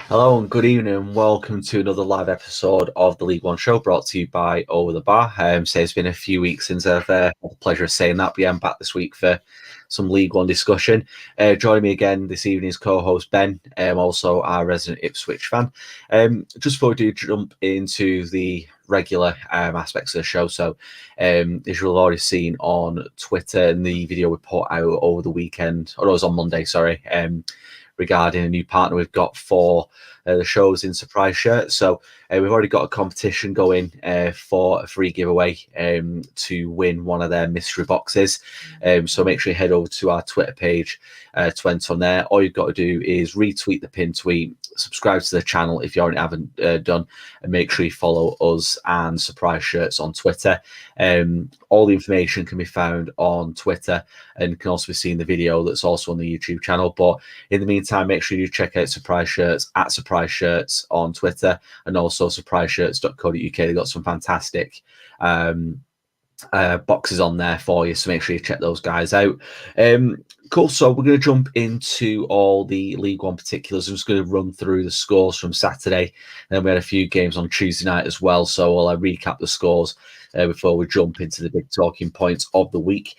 Hello and good evening and welcome to another live episode of the League One Show brought to you by Over the Bar. So it's been a few weeks since I've had the pleasure of saying that, but yeah, I'm back this week for some League One discussion. Joining me again this evening is co-host Ben, also our resident Ipswich fan. Just before we do jump into the regular aspects of the show, so as you'll have already seen on Twitter in the video we put out over the weekend, or it was on Monday, sorry, regarding a new partner we've got for the shows in surprise shirts. So we've already got a competition going for a free giveaway to win one of their mystery boxes. So make sure you head over to our Twitter page to enter on there. All you've got to do is retweet the pin tweet, subscribe to the channel if you already haven't done, and make sure you follow us and Surprise Shirts on Twitter. All the information can be found on Twitter and can also be seen in the video that's also on the YouTube channel. But in the meantime, make sure you check out Surprise Shirts at Surprise Shirts on Twitter and also surpriseshirts.co.uk. They've got some fantastic boxes on there for you, so make sure you check those guys out. Cool, so we're going to jump into all the League One particulars. I'm just going to run through the scores from Saturday, and then we had a few games on Tuesday night as well, so I'll recap the scores before we jump into the big talking points of the week.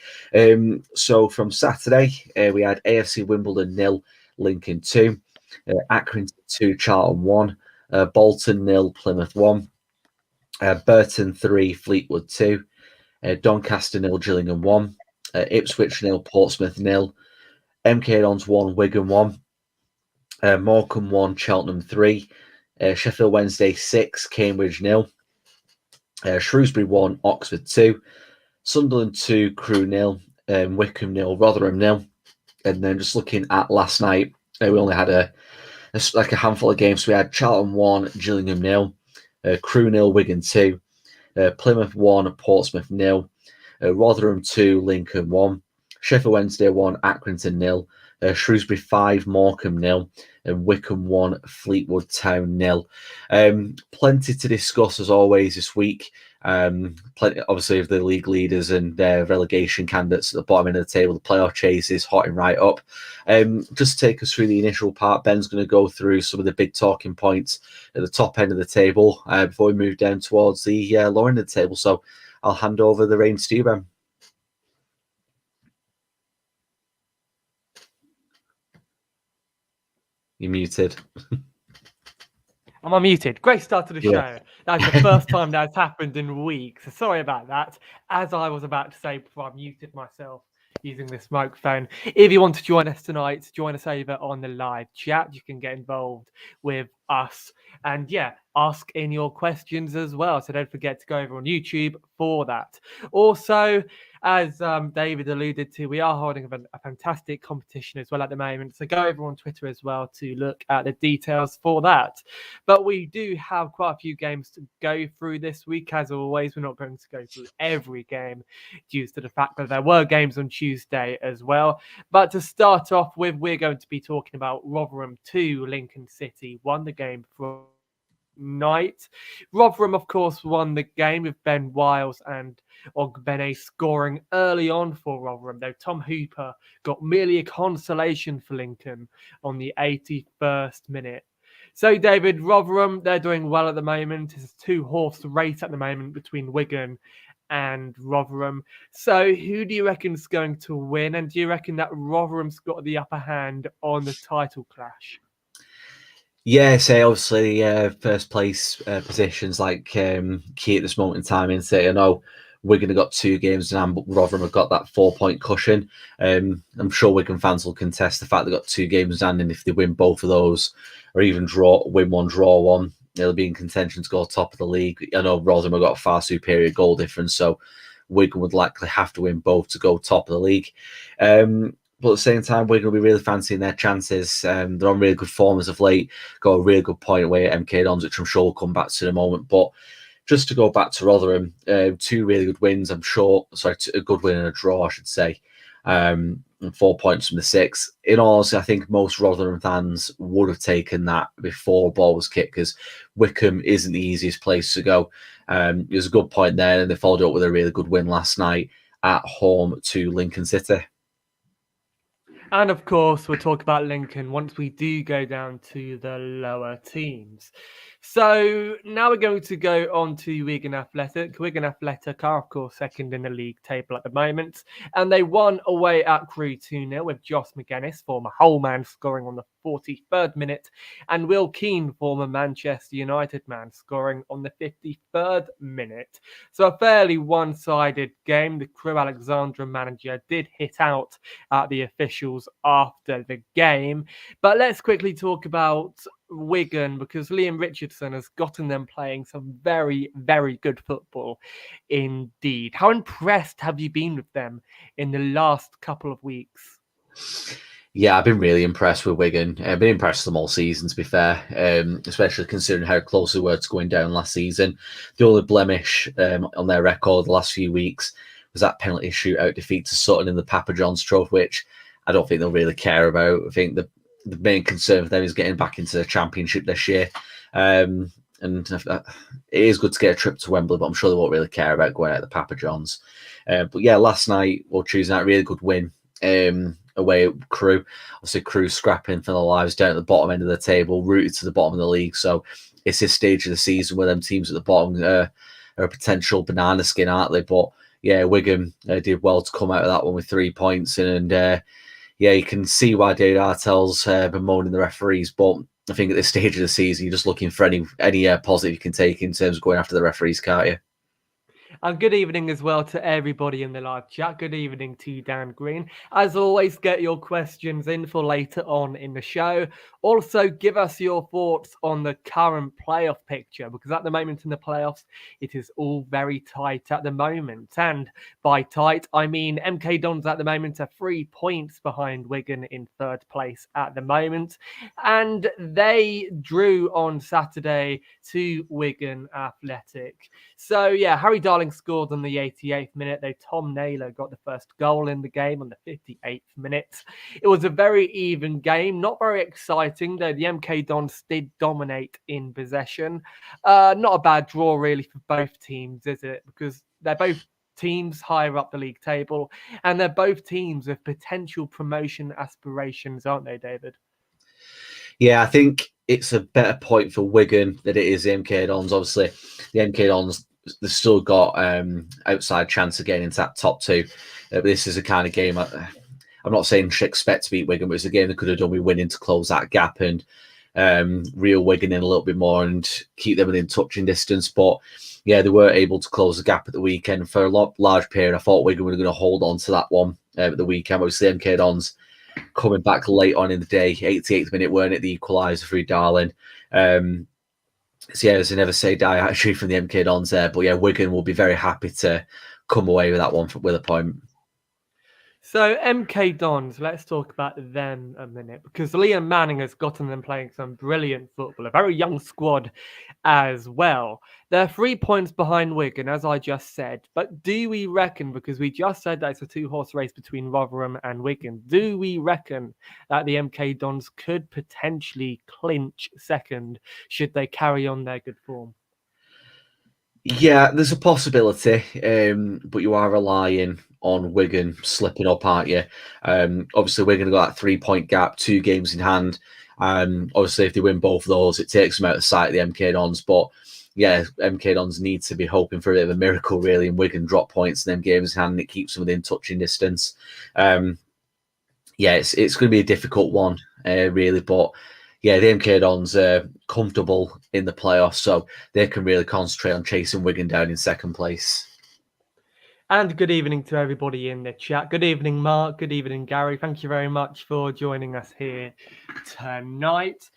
So from Saturday, we had AFC Wimbledon 0, Lincoln 2, Accrington 2, Charlton 1, Bolton 0, Plymouth 1, Burton 3, Fleetwood 2, Doncaster 0, Gillingham 1, Ipswich 0, Portsmouth 0, MK Dons 1, Wigan 1, Morecambe 1, Cheltenham 3, Sheffield Wednesday 6, Cambridge 0, Shrewsbury 1, Oxford 2, Sunderland 2, Crewe 0, Wycombe 0, Rotherham 0. And then just looking at last night, we only had a handful of games. So we had Charlton 1, Gillingham 0, Crewe 0, Wigan 2, Plymouth 1, Portsmouth 0, Rotherham 2, Lincoln 1, Sheffield Wednesday 1, Accrington 0, Shrewsbury 5, Morecambe 0, and Wycombe 1, Fleetwood Town 0. Plenty to discuss as always this week. Plenty, obviously, of the league leaders and their relegation candidates at the bottom end of the table. The playoff chase is hotting right up. Just to take us through the initial part, Ben's going to go through some of the big talking points at the top end of the table before we move down towards the lower end of the table. So I'll hand over the reins to you, Ben. You're muted. Am I muted? Great start to the show. That's the first time that's happened in weeks. So sorry about that. As I was about to say before I muted myself using this microphone, if you want to join us tonight, join us over on the live chat. You can get involved with us and ask in your questions as well. So don't forget to go over on YouTube for that. Also, as David alluded to, we are holding a fantastic competition as well at the moment. So go over on Twitter as well to look at the details for that. But we do have quite a few games to go through this week. As always, we're not going to go through every game due to the fact that there were games on Tuesday as well. But to start off with, we're going to be talking about Rotherham 2, Lincoln City 1, the game from night. Rotherham, of course, won the game with Ben Wiles and Ogbene scoring early on for Rotherham, though Tom Hooper got merely a consolation for Lincoln on the 81st minute. So, David, Rotherham, they're doing well at the moment. It's a two-horse race at the moment between Wigan and Rotherham. So who do you reckon is going to win? And do you reckon that Rotherham's got the upper hand on the title clash? Yeah, say obviously first place positions like key at this moment in time. And say I know Wigan have got 2 games in hand, but Rotherham have got that 4-point cushion. I'm sure Wigan fans will contest the fact they've got 2 games in hand, and if they win both of those, or even win one, draw one, they'll be in contention to go top of the league. I know Rotherham have got a far superior goal difference, so Wigan would likely have to win both to go top of the league. But at the same time, Wigan will be really fancying their chances. They're on really good form as of late. Got a really good point away at MK Dons, which I'm sure will come back to in a moment. But just to go back to Rotherham, 2 really good wins, I'm sure. Sorry, a good win and a draw, I should say. And 4 points from the 6. In all honesty, I think most Rotherham fans would have taken that before ball was kicked, because Wycombe isn't the easiest place to go. It was a good point there, and they followed up with a really good win last night at home to Lincoln City. And of course, we'll talk about Lincoln once we do go down to the lower teams. So now we're going to go on to Wigan Athletic. Wigan Athletic are, of course, second in the league table at the moment. And they won away at Crewe 2-0 with Josh McGuinness, former Hull man, scoring on the 43rd minute. And Will Keane, former Manchester United man, scoring on the 53rd minute. So a fairly one-sided game. The Crewe Alexandra manager did hit out at the officials after the game. But let's quickly talk about Wigan, because Liam Richardson has gotten them playing some very, very good football indeed. How impressed have you been with them in the last couple of weeks? Yeah, I've been really impressed with Wigan. I've been impressed with them all season, to be fair, especially considering how close they were to going down last season. The only blemish on their record the last few weeks was that penalty shootout defeat to Sutton in the Papa John's Trophy, which I don't think they'll really care about. I think the main concern for them is getting back into the Championship this year. And it is good to get a trip to Wembley, but I'm sure they won't really care about going out of the Papa John's. But yeah, last night, or Tuesday night, really good win away at Crewe. Obviously, Crewe scrapping for their lives down at the bottom end of the table, rooted to the bottom of the league. So it's this stage of the season where them teams at the bottom are a potential banana skin, aren't they? But yeah, Wigan did well to come out of that one with 3 points. And yeah, you can see why David Artell's bemoaning the referees. But I think at this stage of the season, you're just looking for any positive you can take in terms of going after the referees, can't you? And good evening as well to everybody in the live chat. Good evening to you, Dan Green. As always, get your questions in for later on in the show. Also, give us your thoughts on the current playoff picture, because at the moment in the playoffs, it is all very tight at the moment. And by tight, I mean MK Dons at the moment are 3 points behind Wigan in third place at the moment. And they drew on Saturday to Wigan Athletic. So yeah, Harry Darling scored on the 88th minute, though Tom Naylor got the first goal in the game on the 58th minute. It was a very even game, not very exciting, though the MK Dons did dominate in possession. Not a bad draw really for both teams, is it? Because they're both teams higher up the league table, and they're both teams with potential promotion aspirations, aren't they, David? Yeah, I think it's a better point for Wigan than it is the MK Dons. Obviously, the MK Dons, they've still got outside chance of getting into that top two. But this is a kind of game, I'm not saying should expect to beat Wigan, but it's a game they could have done with winning to close that gap and reel Wigan in a little bit more and keep them within touching distance. But yeah, they were able to close the gap at the weekend for a large period. I thought Wigan were going to hold on to that one at the weekend. Obviously, MK Dons coming back late on in the day, 88th minute, weren't it, the equaliser through Darling. So yeah, as I never say die actually from the MK Dons there. But yeah, Wigan will be very happy to come away with that one with a point. So MK Dons, let's talk about them a minute, because Liam Manning has gotten them playing some brilliant football, a very young squad as well. They're 3 points behind Wigan, as I just said. But do we reckon, because we just said that it's a two-horse race between Rotherham and Wigan, do we reckon that the MK Dons could potentially clinch second should they carry on their good form? Yeah, there's a possibility, but you are relying on Wigan slipping up, aren't you? Obviously, Wigan have got that 3 point gap, 2 games in hand. Obviously, if they win both of those, it takes them out of sight of the MK Dons. But yeah, MK Dons need to be hoping for a bit of a miracle, really, and Wigan drop points in them games in hand, and it keeps them within touching distance. Yeah, it's going to be a difficult one, really, but yeah, the MK Dons are comfortable in the playoffs, so they can really concentrate on chasing Wigan down in second place. And good evening to everybody in the chat. Good evening, Mark. Good evening, Gary. Thank you very much for joining us here tonight.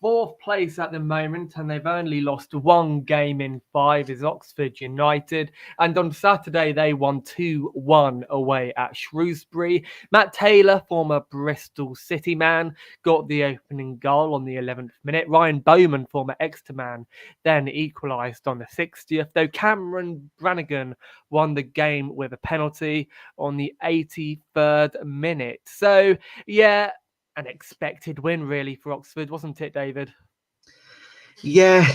Fourth place at the moment, and they've only lost 1 game in 5, is Oxford United. And on Saturday, they won 2-1 away at Shrewsbury. Matt Taylor, former Bristol City man, got the opening goal on the 11th minute. Ryan Bowman, former Exeter man, then equalised on the 60th, though Cameron Brannigan won the game with a penalty on the 83rd minute. So, yeah, an expected win, really, for Oxford, wasn't it, David? Yeah,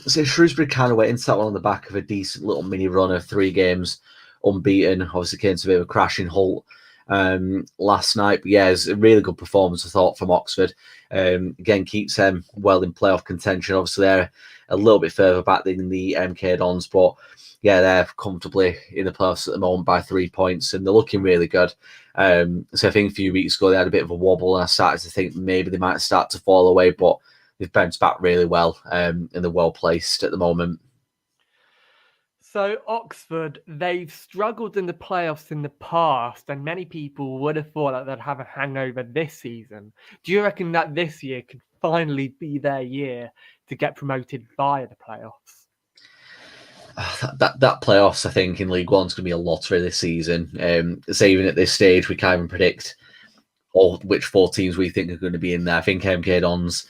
so Shrewsbury kind of went into that one on the back of a decent little mini run of 3 games unbeaten. Obviously came to a bit of a crash in Hull last night. But yeah, it's a really good performance, I thought, from Oxford. Again, keeps them well in playoff contention. Obviously, they're a little bit further back than the MK Dons, but yeah, they're comfortably in the playoffs at the moment by 3 points, and they're looking really good. So I think a few weeks ago they had a bit of a wobble, and I started to think maybe they might start to fall away, but they've bounced back really well, and they're well placed at the moment. So Oxford, they've struggled in the playoffs in the past, and many people would have thought that they'd have a hangover this season. Do you reckon that this year could finally be their year to get promoted via the playoffs? That playoffs, I think, in League One is going to be a lottery this season. So even at this stage, we can't even predict which 4 teams we think are going to be in there. I think MK Dons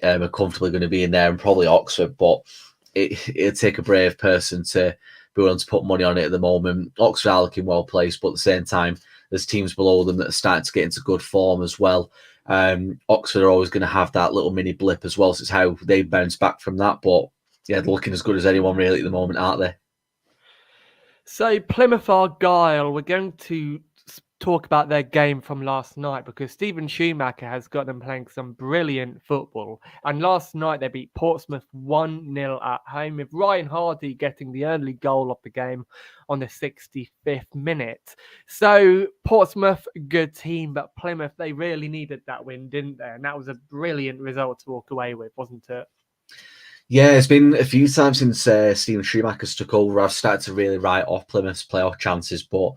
are comfortably going to be in there, and probably Oxford, but it'd take a brave person to be willing to put money on it at the moment. Oxford are looking well placed, but at the same time, there's teams below them that are starting to get into good form as well. Oxford are always going to have that little mini blip as well, so it's how they bounce back from that. But yeah, they're looking as good as anyone really at the moment, aren't they? So Plymouth Argyle, we're going to talk about their game from last night because Stephen Schumacher has got them playing some brilliant football. And last night they beat Portsmouth 1-0 at home, with Ryan Hardy getting the only goal of the game on the 65th minute. So Portsmouth, good team, but Plymouth, they really needed that win, didn't they? And that was a brilliant result to walk away with, wasn't it? Yeah, it's been a few times since Stephen Schumacher's took over. I've started to really write off Plymouth's playoff chances, but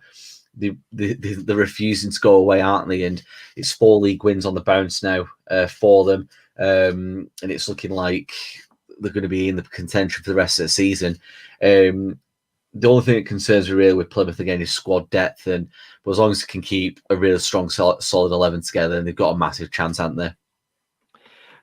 they're refusing to go away, aren't they? And it's 4 league wins on the bounce now for them, and it's looking like they're going to be in the contention for the rest of the season. The only thing that concerns me really with Plymouth again is squad depth, but as long as they can keep a really strong, solid 11 together, then they've got a massive chance, haven't they?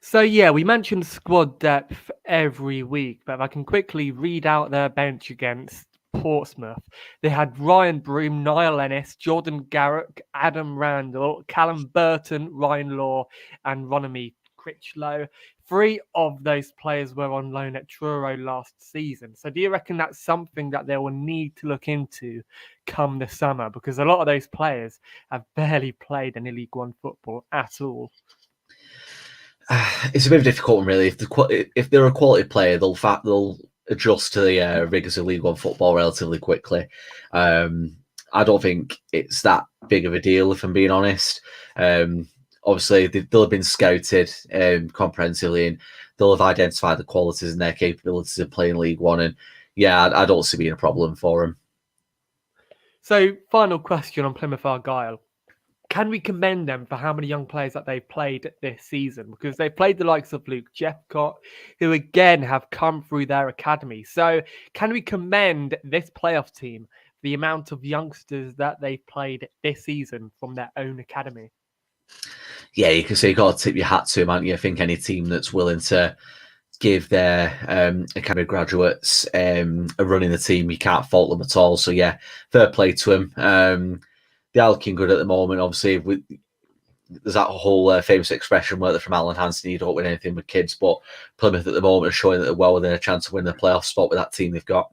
So yeah, we mentioned squad depth every week, but if I can quickly read out their bench against Portsmouth, they had Ryan Broom, Niall Ennis, Jordan Garrick, Adam Randall, Callum Burton, Ryan Law, and Ronami Critchlow. 3 of those players were on loan at Truro last season. So do you reckon that's something that they will need to look into come the summer? Because a lot of those players have barely played any League One football at all. It's a bit difficult, really. If they're a quality player, they'll adjust to the rigors of League One football relatively quickly. I don't think it's that big of a deal, if I'm being honest. Obviously, they'll have been scouted comprehensively, and they'll have identified the qualities and their capabilities of playing League One. And yeah, I don't see being a problem for them. So, final question on Plymouth Argyle. Can we commend them for how many young players that they've played this season? Because they've played the likes of Luke Jeffcott, who again have come through their academy. So can we commend this playoff team for the amount of youngsters that they've played this season from their own academy? Yeah, you can say you got to tip your hat to them, aren't you? I think any team that's willing to give their academy graduates a run in the team, you can't fault them at all. So yeah, fair play to them. They are looking good at the moment. Obviously, there's that whole famous expression where they're from Alan Hansen, you don't win anything with kids, but Plymouth at the moment are showing that they're well within a chance to win the playoff spot with that team they've got.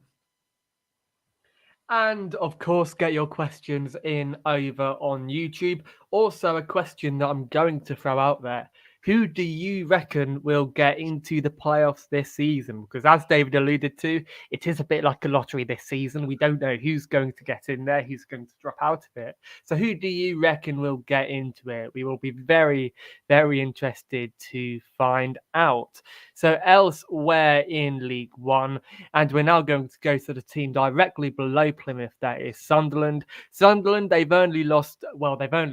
And of course, get your questions in over on YouTube. Also, a question that I'm going to throw out there. Who do you reckon will get into the playoffs this season? Because as David alluded to, it is a bit like a lottery this season. We don't know who's going to get in there, who's going to drop out of it. So who do you reckon will get into it? We will be very, very interested to find out. So elsewhere in League One, and we're now going to go to the team directly below Plymouth, that is Sunderland. Sunderland, they've only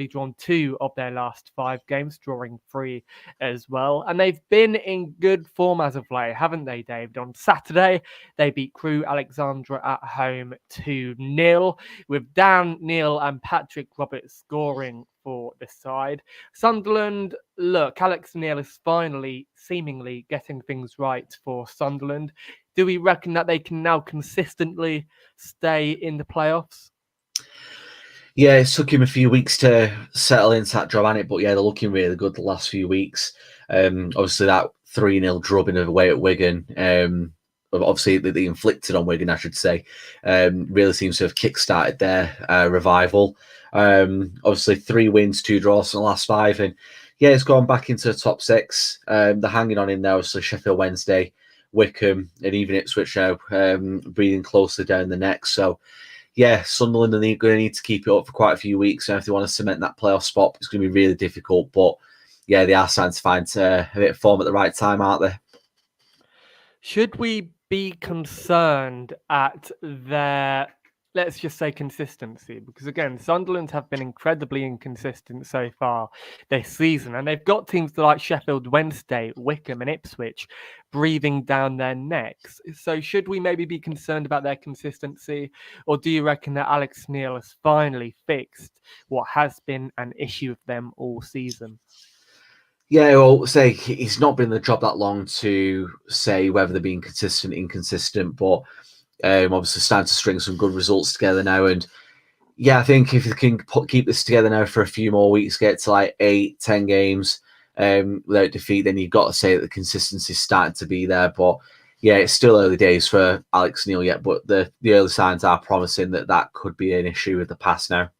drawn 2 of their last 5 games, drawing 3 as well. And they've been in good form as of late, haven't they, David? On Saturday, they beat Crewe Alexandra at home 2-0, with Dan Neil and Patrick Roberts scoring for the side. Sunderland, look, Alex Neil is finally seemingly getting things right for Sunderland. Do we reckon that they can now consistently stay in the playoffs? Yeah, it took him a few weeks to settle into that job, hasn't it? But yeah, they're looking really good the last few weeks. Obviously, that 3-0 drubbing away at Wigan obviously that they inflicted on Wigan, I should say, really seems to have kick-started their revival. Obviously 3 wins, 2 draws in the last 5, and yeah, it's gone back into the top 6. They're hanging on in there, obviously Sheffield Wednesday, Wycombe, and even Ipswich now, breathing closely down the neck. So yeah, Sunderland are going to need to keep it up for quite a few weeks. And if they want to cement that playoff spot, it's going to be really difficult. But yeah, they are starting to find a bit of form at the right time, aren't they? Should we be concerned at their, let's just say, consistency? Because again, Sunderland have been incredibly inconsistent so far this season, and they've got teams like Sheffield Wednesday, Wycombe, and Ipswich breathing down their necks. So should we maybe be concerned about their consistency, or do you reckon that Alex Neil has finally fixed what has been an issue with them all season? Yeah, well, say he's not been in the job that long to say whether they're being consistent, inconsistent, but obviously starting to string some good results together now. And yeah, I think if they can keep this together now for a few more weeks, get to like 8-10 games without defeat, then you've got to say that the consistency is starting to be there. But yeah, it's still early days for Alex Neil yet, but the early signs are promising that could be an issue with the past now.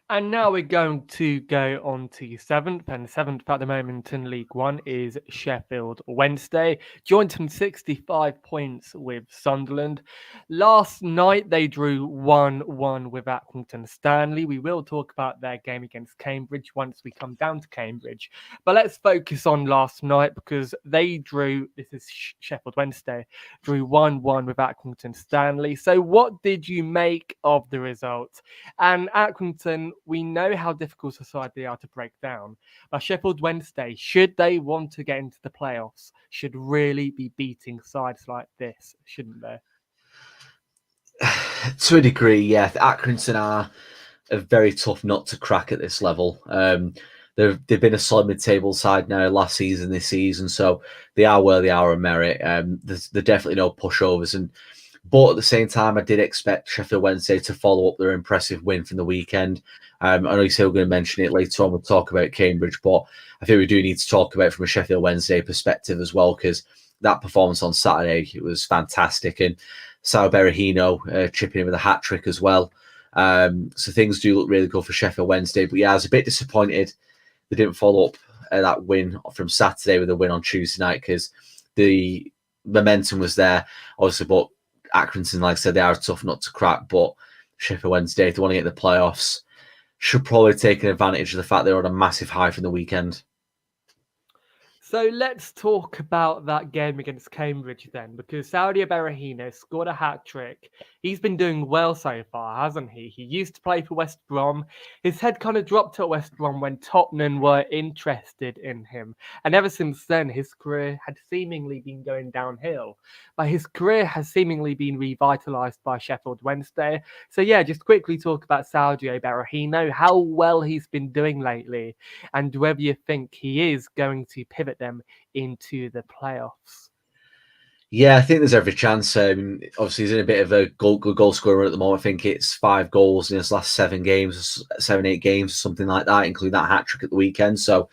And now we're going to go on to 7th, and 7th at the moment in League One is Sheffield Wednesday, joint on 65 points with Sunderland. Last night they drew 1-1 with Accrington Stanley. We will talk about their game against Cambridge once we come down to Cambridge. But let's focus on last night because they drew, this is Sheffield Wednesday, drew 1-1 with Accrington Stanley. So what did you make of the result? And Accrington, we know how difficult a side they are to break down. But Sheffield Wednesday, should they want to get into the playoffs, should really be beating sides like this, shouldn't they? To a degree, yeah. Accrington are a very tough nut to crack at this level. They've been a solid mid-table side now last season, this season, so they are where they are on merit. There's definitely no pushovers, but at the same time, I did expect Sheffield Wednesday to follow up their impressive win from the weekend. I know you said we're going to mention it later on. We'll talk about Cambridge, but I think we do need to talk about it from a Sheffield Wednesday perspective as well, because that performance on Saturday, it was fantastic. And Sal Berahino chipping in with a hat-trick as well. So things do look really good for Sheffield Wednesday. But yeah, I was a bit disappointed they didn't follow up that win from Saturday with a win on Tuesday night, because the momentum was there, obviously, but Accrington, like I said, they are a tough nut to crack, but Sheffield Wednesday, if they want to get the playoffs, should probably take an advantage of the fact they're on a massive high from the weekend. So let's talk about that game against Cambridge then, because Saudia Berahino scored a hat-trick. He's been doing well so far, hasn't he? He used to play for West Brom. His head kind of dropped at West Brom when Tottenham were interested in him. And ever since then, his career had seemingly been going downhill. But his career has seemingly been revitalised by Sheffield Wednesday. So yeah, just quickly talk about Saudia Berahino, how well he's been doing lately, and whether you think he is going to pivot them into the playoffs. Yeah, I think there's every chance. Obviously, he's in a bit of a goal scorer at the moment. I think it's 5 goals in his last 7 games, 7-8 games, something like that, including that hat-trick at the weekend. So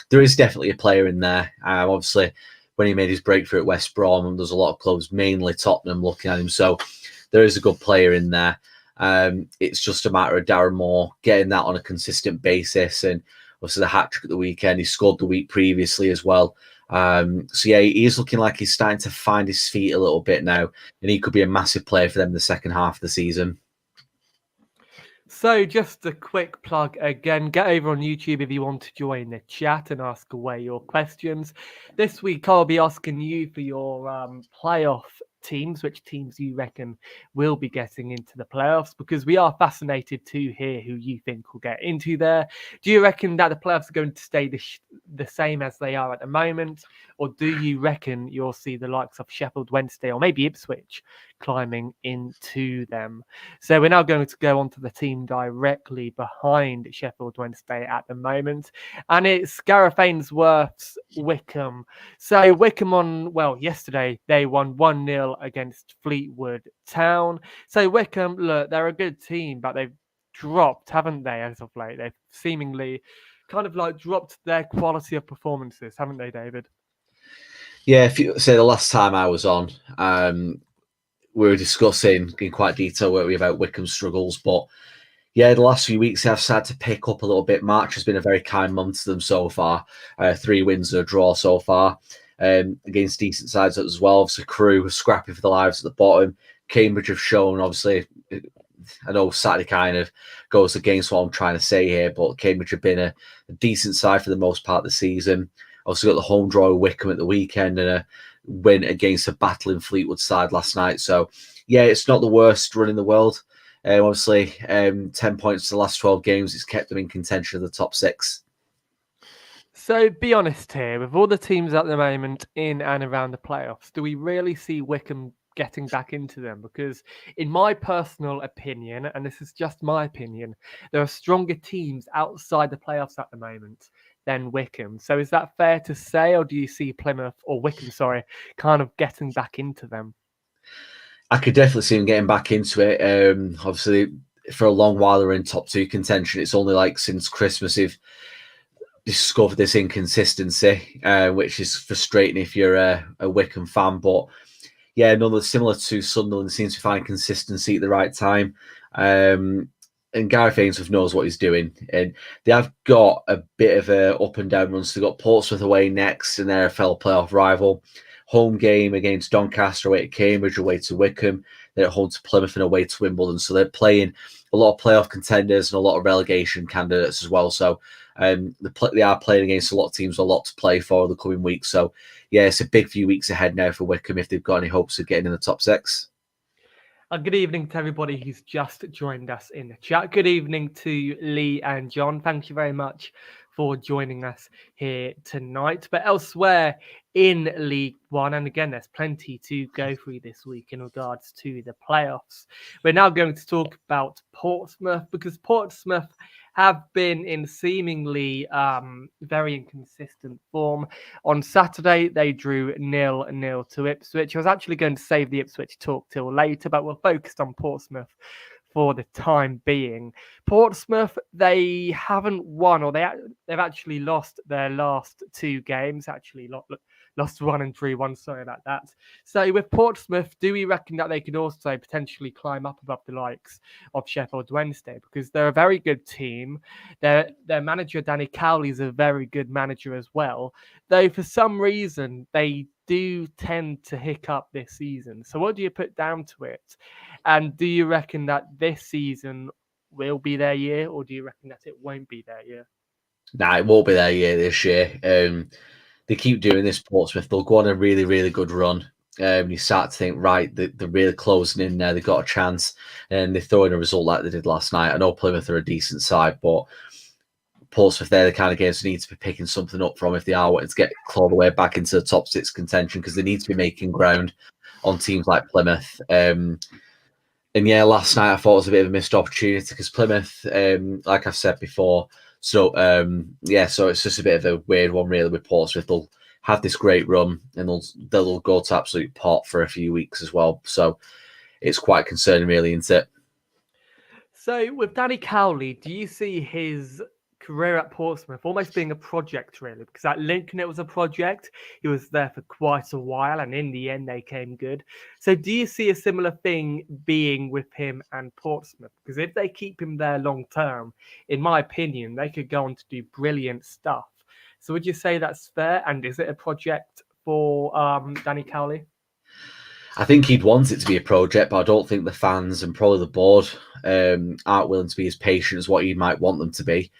there is definitely a player in there. Obviously, when he made his breakthrough at West Brom, there's a lot of clubs, mainly Tottenham, looking at him. So there is a good player in there. It's just a matter of Darren Moore getting that on a consistent basis. And obviously the hat-trick at the weekend, he scored the week previously as well. So yeah, he is looking like he's starting to find his feet a little bit now, and he could be a massive player for them in the second half of the season. So just a quick plug again, get over on YouTube if you want to join the chat and ask away your questions. This week I'll be asking you for your playoff teams, which teams you reckon will be getting into the playoffs, because we are fascinated to hear who you think will get into there. Do you reckon that the playoffs are going to stay the same as they are at the moment, or do you reckon you'll see the likes of Sheffield Wednesday or maybe Ipswich climbing into them? So we're now going to go on to the team directly behind Sheffield Wednesday at the moment, and it's Gareth Ainsworth's Wycombe. So Wycombe yesterday they won 1-0 against Fleetwood Town. So Wycombe, look, they're a good team, but they've dropped, haven't they, as of late? They've seemingly kind of like dropped their quality of performances, haven't they, David? Yeah, if you say the last time I was on, we were discussing in quite detail, weren't we, about Wycombe's struggles. But yeah, the last few weeks have started to pick up a little bit. March has been a very kind month to them so far. 3 wins and a draw so far, against decent sides as well. Obviously, Crewe were scrapping for the lives at the bottom. Cambridge have shown, obviously, I know Saturday kind of goes against what I'm trying to say here, but Cambridge have been a decent side for the most part of the season. Also got the home draw with Wycombe at the weekend and a win against a battling Fleetwood side last night. So, yeah, it's not the worst run in the world. Obviously, 10 points to the last 12 games. It's kept them in contention of the top 6. So, be honest here, with all the teams at the moment in and around the playoffs, do we really see Wycombe getting back into them? Because in my personal opinion, and this is just my opinion, there are stronger teams outside the playoffs at the moment than Wycombe. So is that fair to say, or do you see Plymouth, or Wycombe, sorry, kind of getting back into them? I could definitely see them getting back into it. Obviously, for a long while they're in top 2 contention. It's only like since Christmas they've discovered this inconsistency, which is frustrating if you're a Wycombe fan. But yeah, another similar to Sunderland, seems to find consistency at the right time. And Gareth Ainsworth knows what he's doing. And they have got a bit of a up and down runs. They've got Portsmouth away next, and they're a fellow playoff rival. Home game against Doncaster, away to Cambridge, away to Wycombe. They're at home to Plymouth and away to Wimbledon. So they're playing a lot of playoff contenders and a lot of relegation candidates as well. So they are playing against a lot of teams, a lot to play for the coming weeks. So yeah, it's a big few weeks ahead now for Wycombe if they've got any hopes of getting in the top 6. Good evening to everybody who's just joined us in the chat. Good evening to Lee and John. Thank you very much for joining us here tonight. But elsewhere in League One, and again, there's plenty to go through this week in regards to the playoffs. We're now going to talk about Portsmouth, because Portsmouth have been in seemingly very inconsistent form. On Saturday, they drew 0-0 to Ipswich. I was actually going to save the Ipswich talk till later, but we're focused on Portsmouth for the time being. Portsmouth, they haven't won, or they've actually lost their last 2 games. Actually, lost 1 and 3-1. Sorry about that. So with Portsmouth, do we reckon that they could also potentially climb up above the likes of Sheffield Wednesday? Because they're a very good team. Their manager, Danny Cowley, is a very good manager as well. Though for some reason, they do tend to hiccup this season. So what do you put down to it? And do you reckon that this season will be their year, or do you reckon that it won't be their year? Nah, it won't be their year this year. They keep doing this, Portsmouth. They'll go on a really, really good run. You start to think, right, they're really closing in there. They've got a chance, and they throw in a result like they did last night. I know Plymouth are a decent side, but Portsmouth, they're the kind of games they need to be picking something up from if they are wanting to get clawed away back into the top 6 contention, because they need to be making ground on teams like Plymouth. And yeah, last night I thought it was a bit of a missed opportunity because Plymouth, like I've said before, so it's just a bit of a weird one really with Portsmouth. They'll have this great run and they'll go to absolute pot for a few weeks as well. So it's quite concerning really, isn't it? So with Danny Cowley, do you see his career at Portsmouth almost being a project really? Because at Lincoln it was a project. He was there for quite a while and in the end they came good. So do you see a similar thing being with him and Portsmouth? Because if they keep him there long term, in my opinion, they could go on to do brilliant stuff. So would you say that's fair? And is it a project for Danny Cowley? I think he'd want it to be a project, but I don't think the fans and probably the board aren't willing to be as patient as what he might want them to be.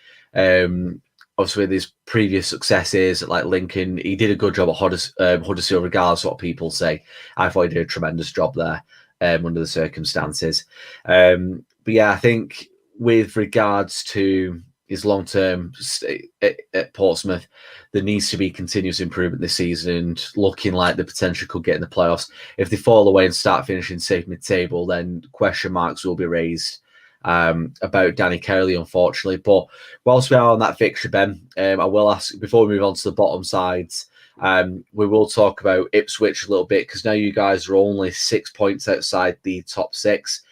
Obviously, with his previous successes like Lincoln, he did a good job at Huddersfield, regardless of what people say. I thought he did a tremendous job there under the circumstances. But yeah, I think with regards to his long-term stay at Portsmouth, there needs to be continuous improvement this season and looking like the potential could get in the playoffs. If they fall away and start finishing safe mid-table, then question marks will be raised about Danny Cowley, unfortunately. But whilst we are on that fixture, Ben, I will ask, before we move on to the bottom sides, we will talk about Ipswich a little bit, because now you guys are only 6 points outside the top 6.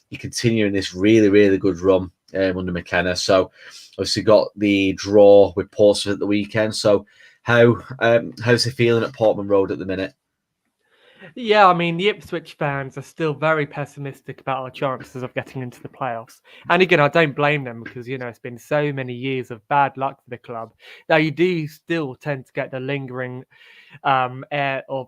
You're continuing this really, really good run under McKenna. So obviously got the draw with Portsmouth at the weekend. So How's he feeling at Portman Road at the minute? Yeah, I mean, the Ipswich fans are still very pessimistic about our chances of getting into the playoffs. And again, I don't blame them because, it's been so many years of bad luck for the club. Now, you do still tend to get the lingering air of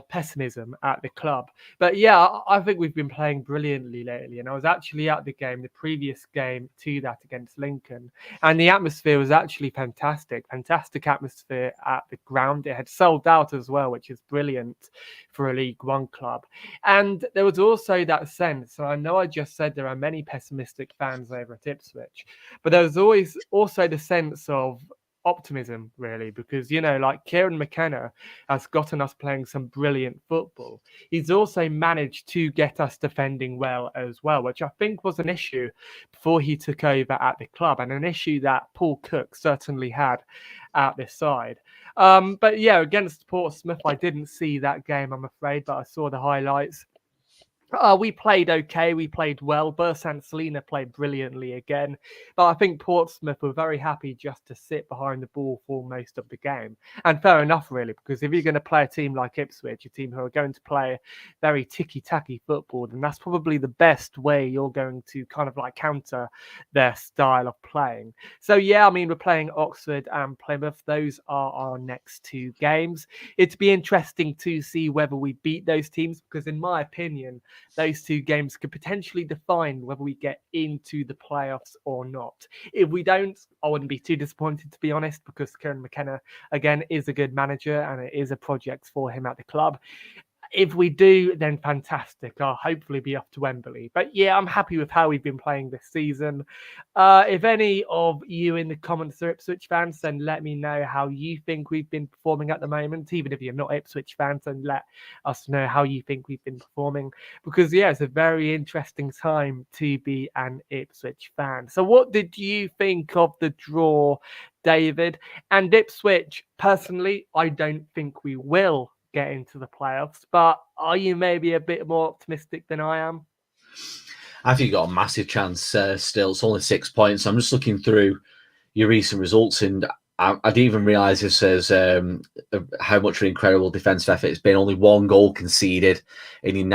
pessimism at the club. But yeah, I think we've been playing brilliantly lately. And I was actually at the game, the previous game to that against Lincoln. And the atmosphere was actually fantastic. Fantastic atmosphere at the ground. It had sold out as well, which is brilliant for a League One club. And there was also that sense, and I know I just said there are many pessimistic fans over at Ipswich, but there was always also the sense of optimism, really, because like Kieran McKenna has gotten us playing some brilliant football. He's also managed to get us defending well as well, which I think was an issue before he took over at the club, and an issue that Paul Cook certainly had at this side. But yeah, against Portsmouth, I didn't see that game, I'm afraid, but I saw the highlights. We played okay. We played well. Bursan Selina played brilliantly again. But I think Portsmouth were very happy just to sit behind the ball for most of the game. And fair enough, really, because if you're going to play a team like Ipswich, a team who are going to play very ticky-tacky football, then that's probably the best way you're going to kind of like counter their style of playing. So, yeah, I mean, we're playing Oxford and Plymouth. Those are our next two games. It'd be interesting to see whether we beat those teams, because in my opinion, those two games could potentially define whether we get into the playoffs or not. If we don't, I wouldn't be too disappointed, to be honest, because Kieran McKenna, again, is a good manager and it is a project for him at the club. If we do, then fantastic. I'll hopefully be off to Wembley. But yeah, I'm happy with how we've been playing this season. If any of you in the comments are Ipswich fans, then let me know how you think we've been performing at the moment. Even if you're not Ipswich fans, then let us know how you think we've been performing. Because yeah, it's a very interesting time to be an Ipswich fan. So what did you think of the draw, David? And Ipswich, personally, I don't think we will get into the playoffs, but are you maybe a bit more optimistic than I am? I think you got a massive chance still. It's only 6 points. I'm just looking through your recent results, and I didn't even realise this as how much of an incredible defensive effort it's been. Only one goal conceded in your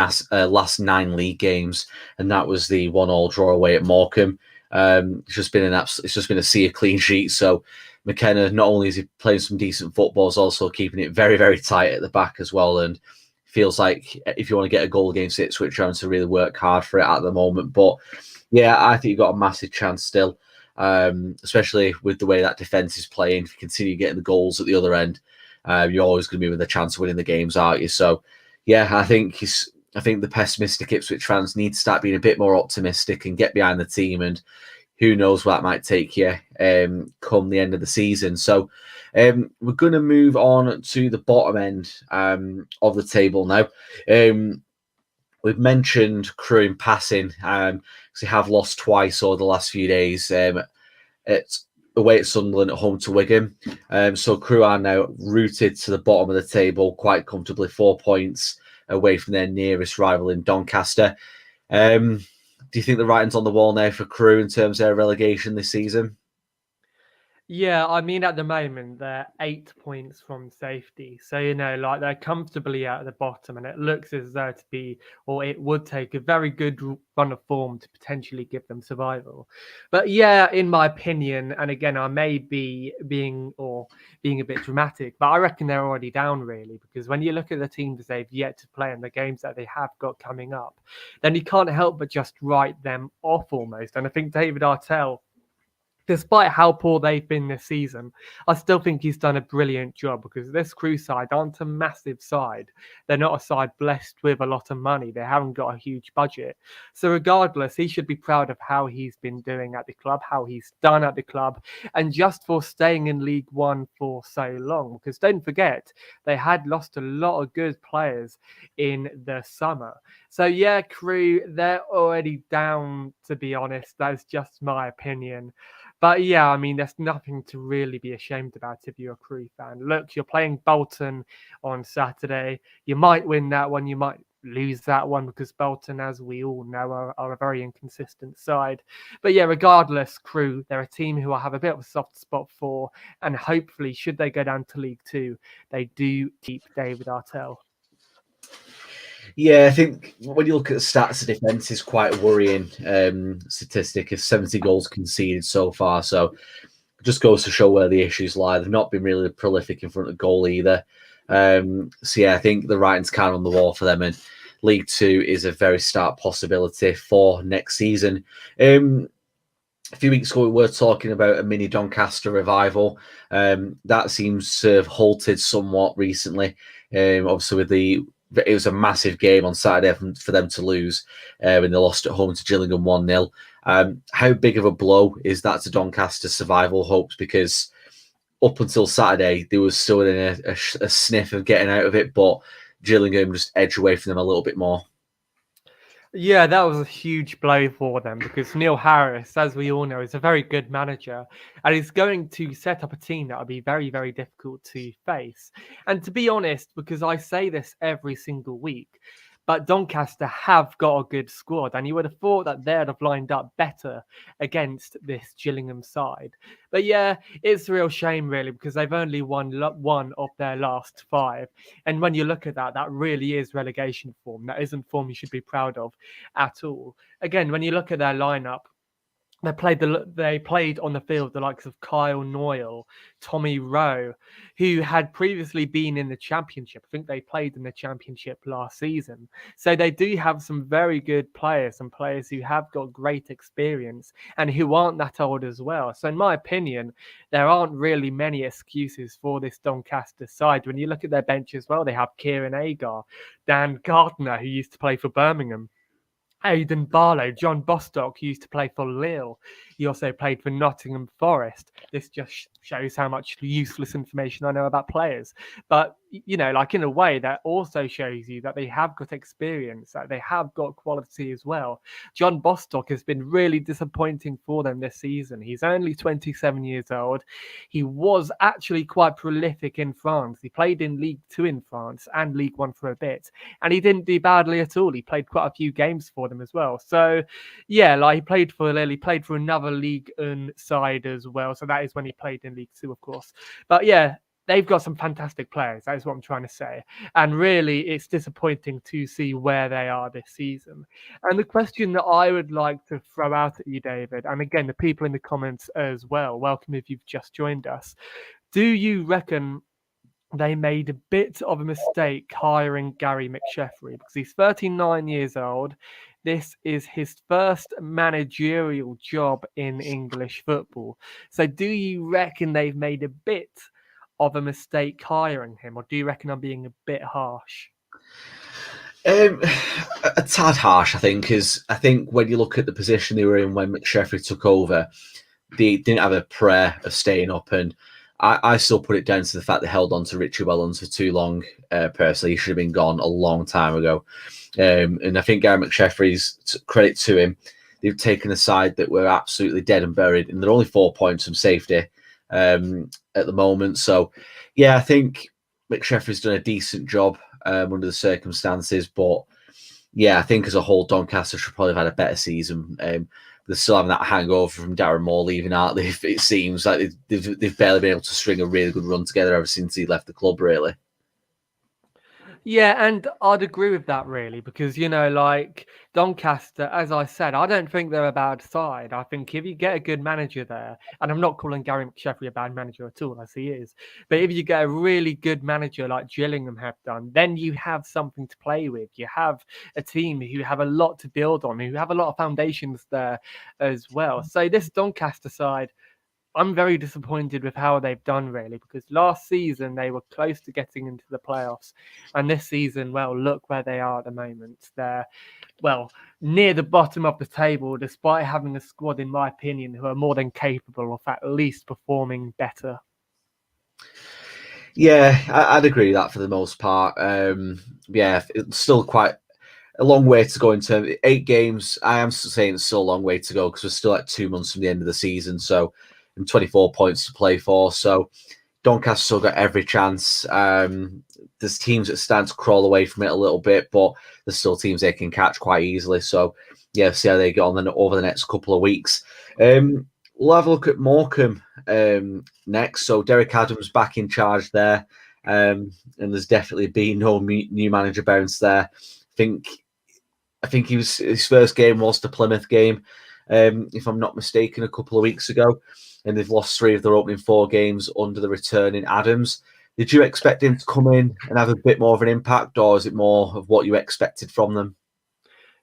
last 9 league games, and that was the 1-1 draw away at Morecambe. It's just been a sea of clean sheets. So McKenna, not only is he playing some decent football, is also keeping it very, very tight at the back as well. And feels like if you want to get a goal against Ipswich, you're having to really work hard for it at the moment. But yeah, I think you've got a massive chance still, especially with the way that defence is playing. If you continue getting the goals at the other end, you're always going to be with a chance of winning the games, aren't you? So yeah, I think the pessimistic Ipswich fans need to start being a bit more optimistic and get behind the team, and who knows what that might take you come the end of the season. So we're going to move on to the bottom end of the table now. We've mentioned Crewe in passing because they have lost twice over the last few days. It's away at Sunderland, at home to Wigan. So Crewe are now rooted to the bottom of the table quite comfortably, 4 points away from their nearest rival in Doncaster. Do you think the writing's on the wall now for Crewe in terms of their relegation this season? Yeah, I mean, at the moment, they're 8 points from safety. So, like they're comfortably at the bottom, and it looks as though it would take a very good run of form to potentially give them survival. But yeah, in my opinion, and again, I may be being a bit dramatic, but I reckon they're already down, really, because when you look at the teams they've yet to play and the games that they have got coming up, then you can't help but just write them off almost. And I think David Artell, despite how poor they've been this season, I still think he's done a brilliant job, because this Crewe side aren't a massive side. They're not a side blessed with a lot of money. They haven't got a huge budget. So regardless, he should be proud of how he's been doing at the club, how he's done at the club, and just for staying in League One for so long. Because don't forget, they had lost a lot of good players in the summer. So yeah, Crewe, they're already down, to be honest. That's just my opinion. But yeah, I mean, there's nothing to really be ashamed about if you're a Crewe fan. Look, you're playing Bolton on Saturday. You might win that one. You might lose that one because Bolton, as we all know, are a very inconsistent side. But yeah, regardless, Crewe, they're a team who I have a bit of a soft spot for, and hopefully, should they go down to League Two, they do keep David Artell. Yeah, I think when you look at the stats, the defence is quite a worrying statistic of 70 goals conceded so far. So it just goes to show where the issues lie. They've not been really prolific in front of goal either. So yeah, I think the writing's kind of on the wall for them, and League Two is a very stark possibility for next season. A few weeks ago, we were talking about a mini Doncaster revival. That seems to have halted somewhat recently. Obviously, it was a massive game on Saturday for them to lose when they lost at home to Gillingham 1-0. How big of a blow is that to Doncaster's survival hopes? Because up until Saturday, they were still in a sniff of getting out of it, but Gillingham just edged away from them a little bit more. Yeah, that was a huge blow for them because Neil Harris, as we all know, is a very good manager and he's going to set up a team that will be very, very difficult to face. And to be honest, because I say this every single week, but Doncaster have got a good squad, and you would have thought that they'd have lined up better against this Gillingham side. But yeah, it's a real shame, really, because they've only won one of their last 5. And when you look at that, that really is relegation form. That isn't form you should be proud of at all. Again, when you look at their lineup, they played on the field the likes of Kyle Noyle, Tommy Rowe, who had previously been in the Championship. I think they played in the Championship last season. So they do have some very good players and players who have got great experience and who aren't that old as well. So in my opinion, there aren't really many excuses for this Doncaster side. When you look at their bench as well, they have Kieran Agar, Dan Gardner, who used to play for Birmingham, Aidan Barlow, John Bostock, who used to play for Lille. He also played for Nottingham Forest. This just shows how much useless information I know about players. But, you know, like in a way, that also shows you that they have got experience, that they have got quality as well. John Bostock has been really disappointing for them this season. He's only 27 years old. He was actually quite prolific in France. He played in League Two in France and League One for a bit. And he didn't do badly at all. He played quite a few games for them as well. So, yeah, like he played for Lille. He played for another League One side as well. So that is when he played in League Two, of course. But yeah, they've got some fantastic players. That is what I'm trying to say. And really, it's disappointing to see where they are this season. And the question that I would like to throw out at you, David, and again, the people in the comments as well, welcome if you've just joined us. Do you reckon they made a bit of a mistake hiring Gary McSheffrey? Because he's 39 years old. This is his first managerial job in English football. So do you reckon they've made a bit of a mistake hiring him, or do you reckon I'm being a bit harsh? A tad harsh, I think, because I think when you look at the position they were in when McSheffrey took over, they didn't have a prayer of staying up, and I still put it down to the fact they held on to Richie Wellens for too long. Personally, he should have been gone a long time ago. And I think Gary McSheffrey's, credit to him, they've taken a side that were absolutely dead and buried, and they're only 4 points from safety at the moment. So, yeah, I think McSheffrey's done a decent job under the circumstances. But, yeah, I think as a whole, Doncaster should probably have had a better season. They're still having that hangover from Darren Moore leaving out. It seems like they've barely been able to string a really good run together ever since he left the club, really. Yeah, and I'd agree with that, really, because, you know, like Doncaster, as I said, I don't think they're a bad side. I think if you get a good manager there, and I'm not calling Gary McSheffrey a bad manager at all, as he is, but if you get a really good manager like Gillingham have done, then you have something to play with. You have a team who have a lot to build on, who have a lot of foundations there as well. So this Doncaster side, I'm very disappointed with how they've done, really, because last season they were close to getting into the playoffs. And this season, well, look where they are at the moment. They're, well, near the bottom of the table, despite having a squad, in my opinion, who are more than capable of at least performing better. Yeah, I'd agree with that for the most part. Yeah, it's still quite a long way to go in terms of 8 games. I am saying it's still a long way to go because we're still at 2 months from the end of the season. So, and 24 points to play for. So Doncaster still got every chance. there's teams that stand to crawl away from it a little bit, but there's still teams they can catch quite easily. So, yeah, see how they get on then over the next couple of weeks. We'll have a look at Morecambe next. So, Derek Adams back in charge there. And there's definitely been no new manager bounce there. I think his first game was the Plymouth game, if I'm not mistaken, a couple of weeks ago. And they've lost 3 of their opening 4 games under the returning Adams. Did you expect him to come in and have a bit more of an impact, or is it more of what you expected from them?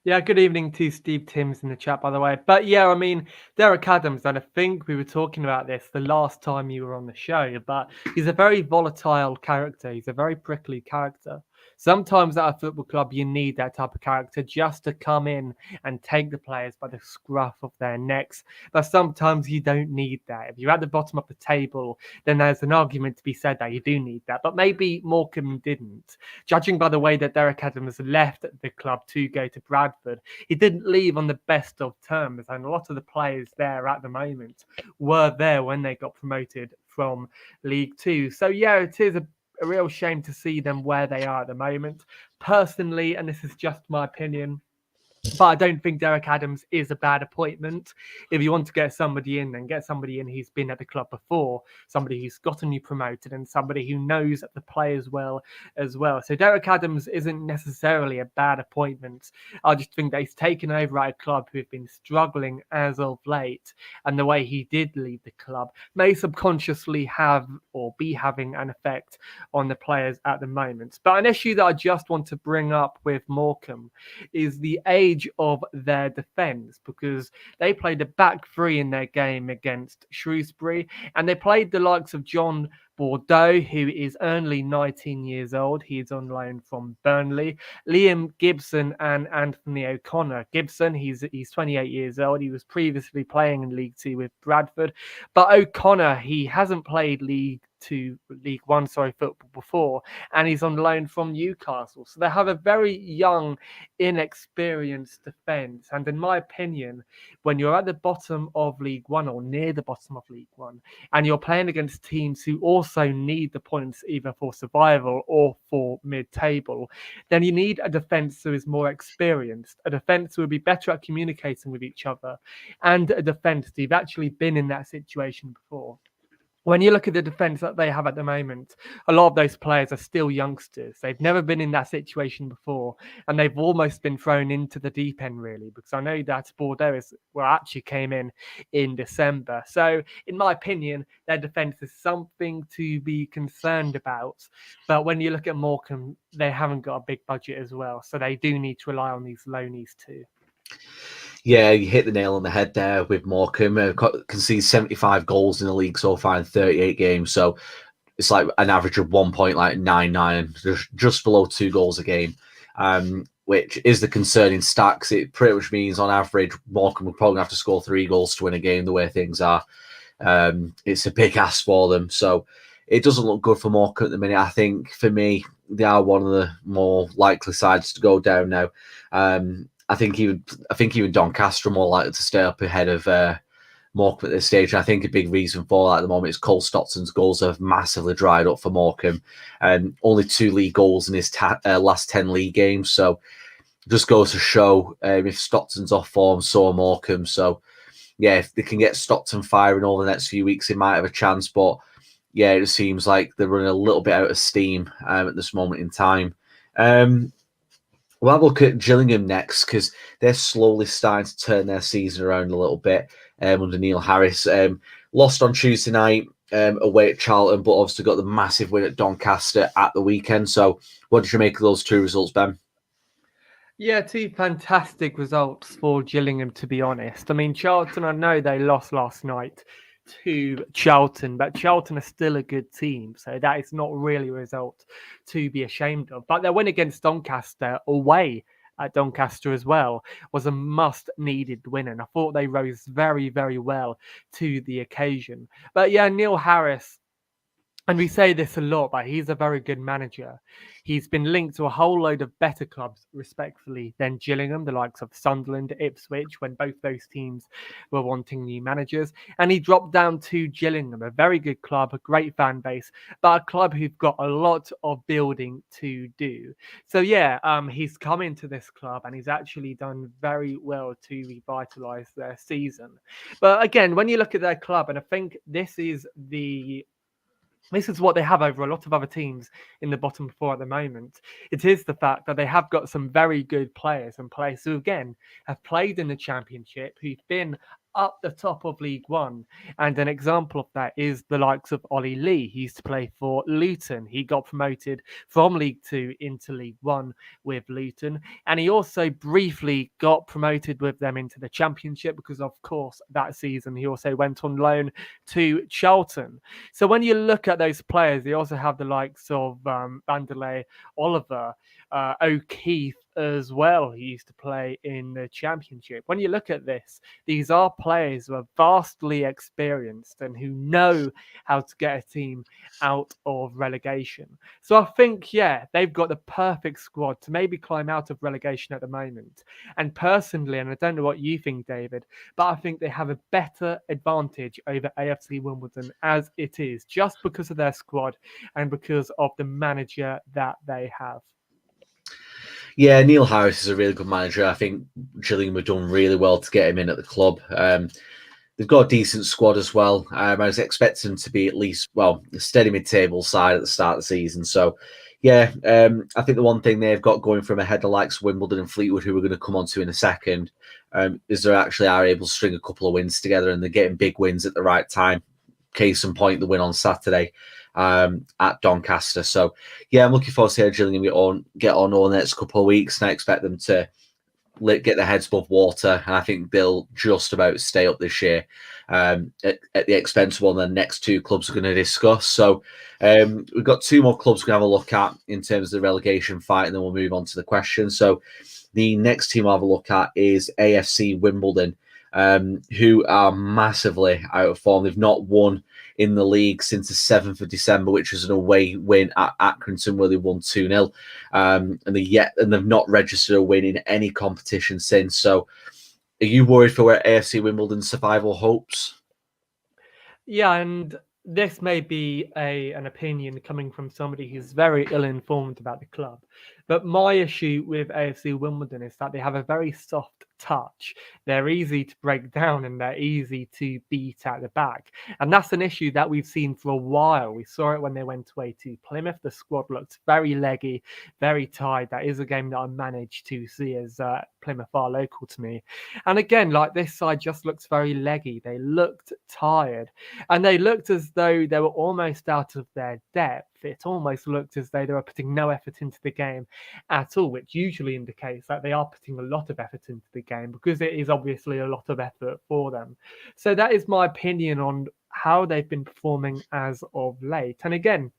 Yeah, good evening to Steve Timms in the chat, by the way. But yeah, I mean, Derek Adams, and I think we were talking about this the last time you were on the show, but he's a very volatile character. He's a very prickly character. Sometimes at a football club, you need that type of character just to come in and take the players by the scruff of their necks. But sometimes you don't need that. If you're at the bottom of the table, then there's an argument to be said that you do need that. But maybe Morecambe didn't. Judging by the way that Derek Adams left the club to go to Bradford, he didn't leave on the best of terms. And a lot of the players there at the moment were there when they got promoted from League Two. So yeah, it is a real shame to see them where they are at the moment. Personally, and this is just my opinion, but I don't think Derek Adams is a bad appointment. If you want to get somebody in, then get somebody in who's been at the club before, somebody who's gotten you promoted, and somebody who knows the players well as well. So Derek Adams isn't necessarily a bad appointment. I just think that he's taken over at a club who have been struggling as of late, and the way he did leave the club may subconsciously have or be having an effect on the players at the moment. But an issue that I just want to bring up with Morecambe is the age of their defence, because they played a back 3 in their game against Shrewsbury, and they played the likes of John Bordeaux, who is only 19 years old. He is on loan from Burnley. Liam Gibson and Anthony O'Connor. Gibson, he's 28 years old. He was previously playing in League 2 with Bradford, but O'Connor, he hasn't played League 1 football before, and he's on loan from Newcastle. So they have a very young, inexperienced defence. And in my opinion, when you're at the bottom of League 1 or near the bottom of League 1, and you're playing against teams who also need the points either for survival or for mid-table, then you need a defence who is more experienced, a defence who will be better at communicating with each other, and a defence who've actually been in that situation before. When you look at the defence that they have at the moment, a lot of those players are still youngsters. They've never been in that situation before, and they've almost been thrown into the deep end, really, because I know that Bordeaux actually came in December. So, in my opinion, their defence is something to be concerned about. But when you look at Morecambe, they haven't got a big budget as well, so they do need to rely on these loanies too. Yeah, you hit the nail on the head there with Morecambe. Conceded 75 goals in the league so far in 38 games. So it's like an average of 1.99, just below 2 goals a game, which is the concerning stat, because it pretty much means on average Morecambe will probably have to score 3 goals to win a game the way things are. It's a big ask for them. So it doesn't look good for Morecambe at the minute. I think for me, they are one of the more likely sides to go down now. I think even Doncaster are more likely to stay up ahead of Morecambe at this stage. And I think a big reason for that at the moment is Cole Stotton's goals have massively dried up for Morecambe, and only 2 league goals in his last 10 league games. So just goes to show if Stotton's off form, so are Morecambe. So yeah, if they can get Stockton firing over the next few weeks, they might have a chance. But yeah, it seems like they're running a little bit out of steam at this moment in time. We'll have a look at Gillingham next, because they're slowly starting to turn their season around a little bit under Neil Harris. Lost on Tuesday night away at Charlton, but obviously got the massive win at Doncaster at the weekend. So what did you make of those 2 results, Ben? Yeah, 2 fantastic results for Gillingham, to be honest. I mean, Charlton, I know they lost last night to Charlton, but Charlton are still a good team, so that is not really a result to be ashamed of. But their win against Doncaster away at Doncaster as well was a must-needed win, and I thought they rose very, very well to the occasion. But yeah, Neil Harris, And we say this a lot, but he's a very good manager. He's been linked to a whole load of better clubs, respectfully, than Gillingham, the likes of Sunderland, Ipswich, when both those teams were wanting new managers. And he dropped down to Gillingham, a very good club, a great fan base, but a club who've got a lot of building to do. So yeah, he's come into this club and he's actually done very well to revitalise their season. But again, when you look at their club, and I think this is what they have over a lot of other teams in the bottom four at the moment. It is the fact that they have got some very good players and players who, again, have played in the Championship, who've been up the top of League One. And an example of that is the likes of Ollie Lee. He used to play for Luton. He got promoted from League Two into League One with Luton. And he also briefly got promoted with them into the Championship because, of course, that season he also went on loan to Charlton. So when you look at those players, they also have the likes of Vanderlei, Oliver, O'Keefe as well. He used to play in the Championship. When you look at this, these are players who are vastly experienced and who know how to get a team out of relegation. So I think, yeah, they've got the perfect squad to maybe climb out of relegation at the moment. And personally, and I don't know what you think, David, but I think they have a better advantage over AFC Wimbledon as it is, just because of their squad and because of the manager that they have. Yeah, Neil Harris is a really good manager. I think Gillingham have done really well to get him in at the club. They've got a decent squad as well. I was expecting them to be at least, well, a steady mid-table side at the start of the season. So, yeah, I think the one thing they've got going from ahead of likes Wimbledon and Fleetwood, who we're going to come on to in a second, is they actually are able to string a couple of wins together and they're getting big wins at the right time. Case in point, the win on Saturday at Doncaster. So, yeah, I'm looking forward to seeing Gillingham get on over the next couple of weeks, and I expect them to get their heads above water. And I think they'll just about stay up this year at the expense of one of the next two clubs we're going to discuss. So, we've got two more clubs we're going to have a look at in terms of the relegation fight, and then we'll move on to the question. So, the next team I'll have a look at is AFC Wimbledon, who are massively out of form. They've not won in the league since the 7th of December, which was an away win at Accrington where they won 2-0. And they've not registered a win in any competition since. So are you worried for where AFC Wimbledon's survival hopes? Yeah, and this may be an opinion coming from somebody who's very ill-informed about the club. But my issue with AFC Wimbledon is that they have a very soft touch. They're easy to break down and they're easy to beat at the back. And that's an issue that we've seen for a while. We saw it when they went away to Plymouth. The squad looked very leggy, very tired. That is a game that I managed to see as Plymouth are local to me. And again, like this side just looks very leggy. They looked tired and they looked as though they were almost out of their depth. It almost looked as though they were putting no effort into the game at all, which usually indicates that they are putting a lot of effort into the game because it is obviously a lot of effort for them. So that is my opinion on how they've been performing as of late. And again,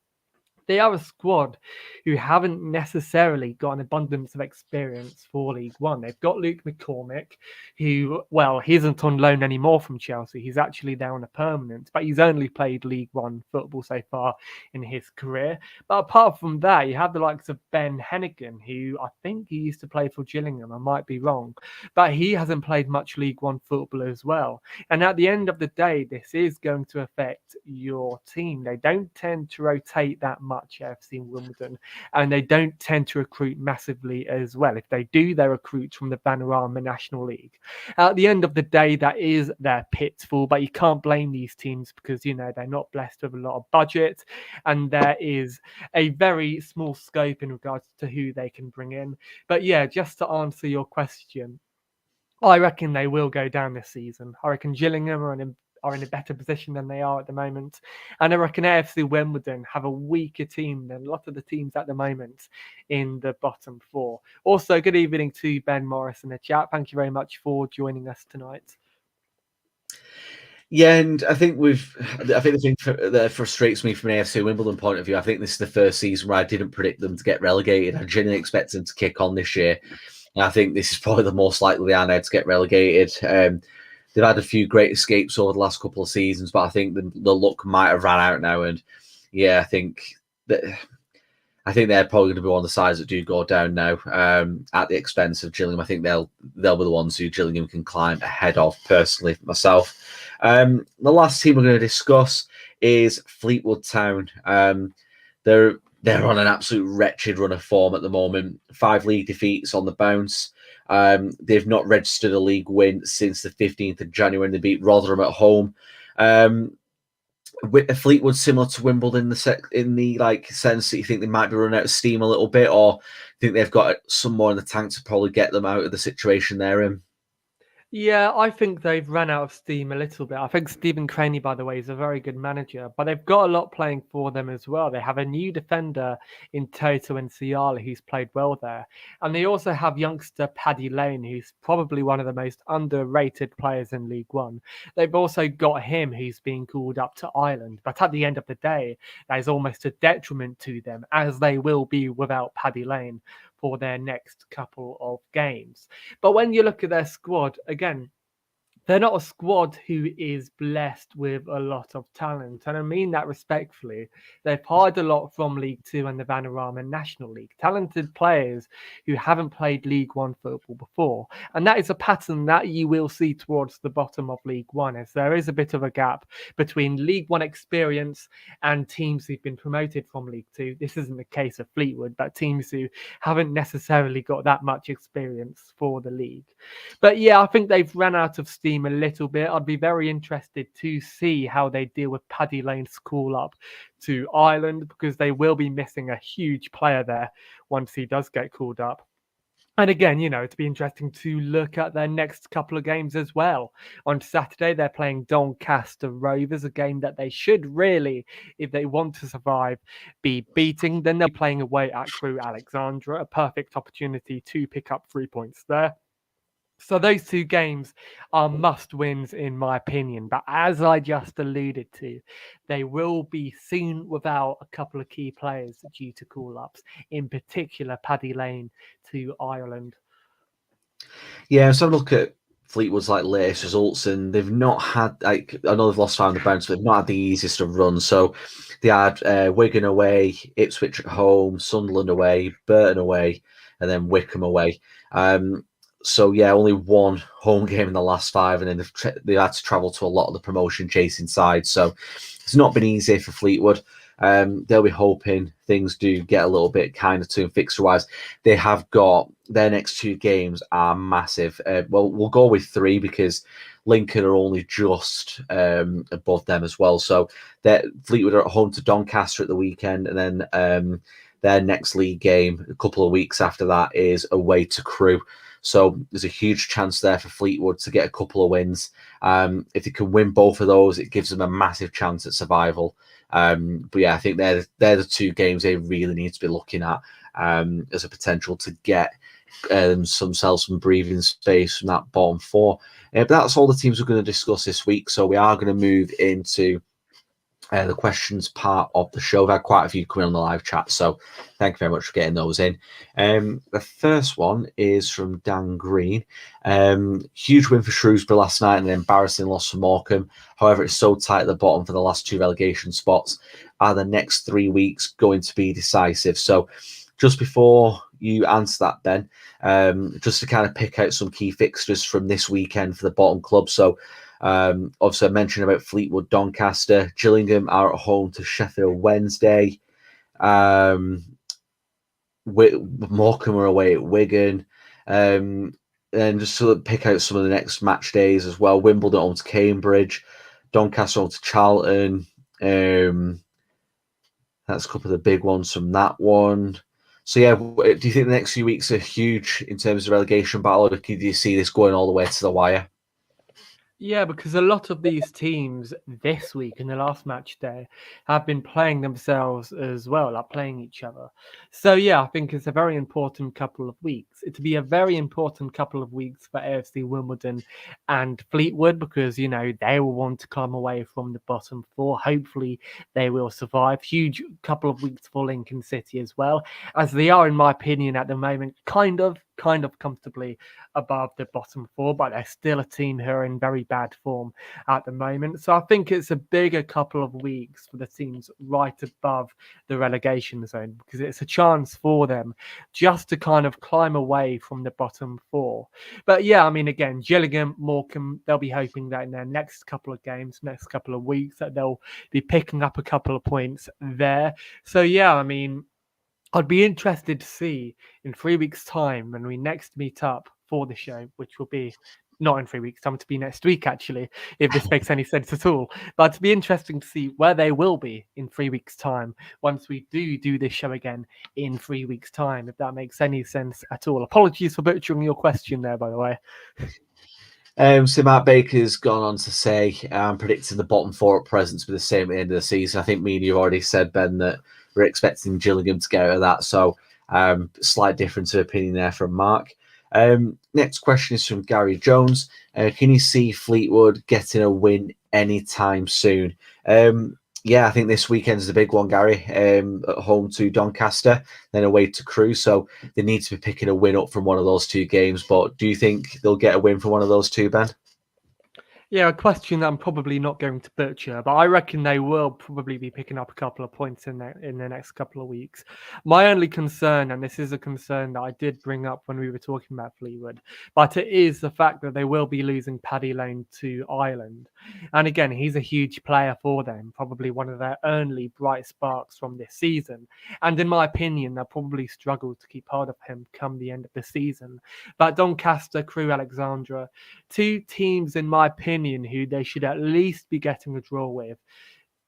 they are a squad who haven't necessarily got an abundance of experience for League One. They've got Luke McCormick, who, well, he isn't on loan anymore from Chelsea. He's actually there on a permanent, but he's only played League One football so far in his career. But apart from that, you have the likes of Ben Hennigan, who I think he used to play for Gillingham. I might be wrong, but he hasn't played much League One football as well. And at the end of the day, this is going to affect your team. They don't tend to rotate that much, AFC Wimbledon, and they don't tend to recruit massively as well. If they do, they recruit from the Vanarama National League. At the end of the day, that is their pitfall, but you can't blame these teams because, you know, they're not blessed with a lot of budget and there is a very small scope in regards to who they can bring in. But yeah, just to answer your question, I reckon they will go down this season. I reckon Gillingham are in a better position than they are at the moment. And I reckon AFC Wimbledon have a weaker team than a lot of the teams at the moment in the bottom four. Also, good evening to Ben Morris in the chat. Thank you very much for joining us tonight. Yeah, and I think the thing that frustrates me from an AFC Wimbledon point of view, I think this is the first season where I didn't predict them to get relegated. I genuinely expected them to kick on this year. And I think this is probably the most likely they are now to get relegated. They've had a few great escapes over the last couple of seasons, but I think the luck might have ran out now. And yeah, I think they're probably going to be one of the sides that do go down now at the expense of Gillingham. I think they'll be the ones who Gillingham can climb ahead of, personally, myself. The last team we're going to discuss is Fleetwood Town. They're on an absolute wretched run of form at the moment. 5 league defeats on the bounce. They've not registered a league win since the 15th of January when they beat Rotherham at home. Fleetwood similar to Wimbledon in the sense that you think they might be running out of steam a little bit, or think they've got some more in the tank to probably get them out of the situation they're in? Yeah, I think they've run out of steam a little bit. I think Stephen Craney, by the way, is a very good manager, but they've got a lot playing for them as well. They have a new defender in Toto and Ciala who's played well there. And they also have youngster Paddy Lane, who's probably one of the most underrated players in League One. They've also got him who's being called up to Ireland. But at the end of the day, that is almost a detriment to them, as they will be without Paddy Lane for their next couple of games. But when you look at their squad, again, they're not a squad who is blessed with a lot of talent. And I mean that respectfully. They've hired a lot from League Two and the Vanarama National League. Talented players who haven't played League One football before. And that is a pattern that you will see towards the bottom of League One, as there is a bit of a gap between League One experience and teams who've been promoted from League Two. This isn't the case of Fleetwood, but teams who haven't necessarily got that much experience for the league. But yeah, I think they've run out of steam a little bit. I'd be very interested to see how they deal with Paddy Lane's call up to Ireland, because they will be missing a huge player there once he does get called up. And again, it'd be interesting to look at their next couple of games as well. On Saturday, they're playing Doncaster Rovers, a game that they should really, if they want to survive, be beating. Then they'll be playing away at Crewe Alexandra, a perfect opportunity to pick up 3 points there. So those 2 games are must-wins in my opinion. But as I just alluded to, they will be seen without a couple of key players due to call-ups, in particular Paddy Lane to Ireland. Yeah, so look at Fleetwood's latest results, and they've not had I know they've lost 5 on the bounce, but they've not had the easiest of runs. So they had Wigan away, Ipswich at home, Sunderland away, Burton away, and then Wycombe away. So yeah, only 1 home game in the last 5, and then they've had to travel to a lot of the promotion chasing sides. So it's not been easy for Fleetwood. They'll be hoping things do get a little bit kinder to them fixture wise. They have got their next 2 games are massive. Well, we'll go with 3 because Lincoln are only just above them as well. So Fleetwood are at home to Doncaster at the weekend, and then their next league game a couple of weeks after that is away to Crewe. So there's a huge chance there for Fleetwood to get a couple of wins. If they can win both of those, it gives them a massive chance at survival. But yeah, I think they're the 2 games they really need to be looking at as a potential to get some breathing space from that bottom 4. But that's all the teams we're going to discuss this week. So we are going to move into the questions part of the show. We've had quite a few coming on the live chat, so thank you very much for getting those in. The first one is from Dan Green. Huge win for Shrewsbury last night and an embarrassing loss for Morecambe. However, it's so tight at the bottom for the last 2 relegation spots. Are the next 3 weeks going to be decisive? So just before you answer that, Ben, just to kind of pick out some key fixtures from this weekend for the bottom club. So obviously I mentioned about Fleetwood, Doncaster. Gillingham are at home to Sheffield Wednesday. Morecambe are away at Wigan. And just to pick out some of the next match days as well. Wimbledon home to Cambridge. Doncaster home to Charlton. That's a couple of the big ones from that one. So yeah, do you think the next few weeks are huge in terms of relegation battle, or do you see this going all the way to the wire? Yeah, because a lot of these teams this week in the last match day have been playing themselves as well, like playing each other. So yeah, I think it's a very important couple of weeks. It'll be a very important couple of weeks for AFC Wimbledon and Fleetwood, because they will want to climb away from the bottom 4. Hopefully they will survive. Huge couple of weeks for Lincoln City as well, as they are, in my opinion, at the moment, kind of kind of comfortably above the bottom four, but they're still a team who are in very bad form at the moment. So I think it's a bigger couple of weeks for the teams right above the relegation zone, because it's a chance for them just to kind of climb away from the bottom four. But yeah, I mean, again, Gillingham, Morecambe, they'll be hoping that in their next couple of games, next couple of weeks, that they'll be picking up a couple of points there. So yeah, I mean, I'd be interested to see in 3 weeks' time when we next meet up for the show, which will be not in 3 weeks' time, to be next week, actually, if this makes any sense at all. But it'd be interesting to see where they will be in 3 weeks' time once we do this show again in 3 weeks' time, if that makes any sense at all. Apologies for butchering your question there, by the way. So Matt Baker's gone on to say, I'm predicting the bottom four at present to be the same at the end of the season. I think me and you already said, Ben, that we're expecting Gillingham to get out of that. So slight difference of opinion there from Mark. Next question is from Gary Jones. Can you see Fleetwood getting a win anytime soon? Yeah, I think this weekend is the big one, Gary. At home to Doncaster, then away to Crewe. So they need to be picking a win up from one of those two games. But do you think they'll get a win from one of those two, Ben? Yeah, a question that I'm probably not going to butcher, but I reckon they will probably be picking up a couple of points in the next couple of weeks. My only concern, and this is a concern that I did bring up when we were talking about Fleetwood, but it is the fact that they will be losing Paddy Lane to Ireland. And again, he's a huge player for them, probably one of their only bright sparks from this season. And in my opinion, they'll probably struggle to keep hold of him come the end of the season. But Doncaster, Crewe, Alexandra, two teams, in my opinion, who they should at least be getting a draw with,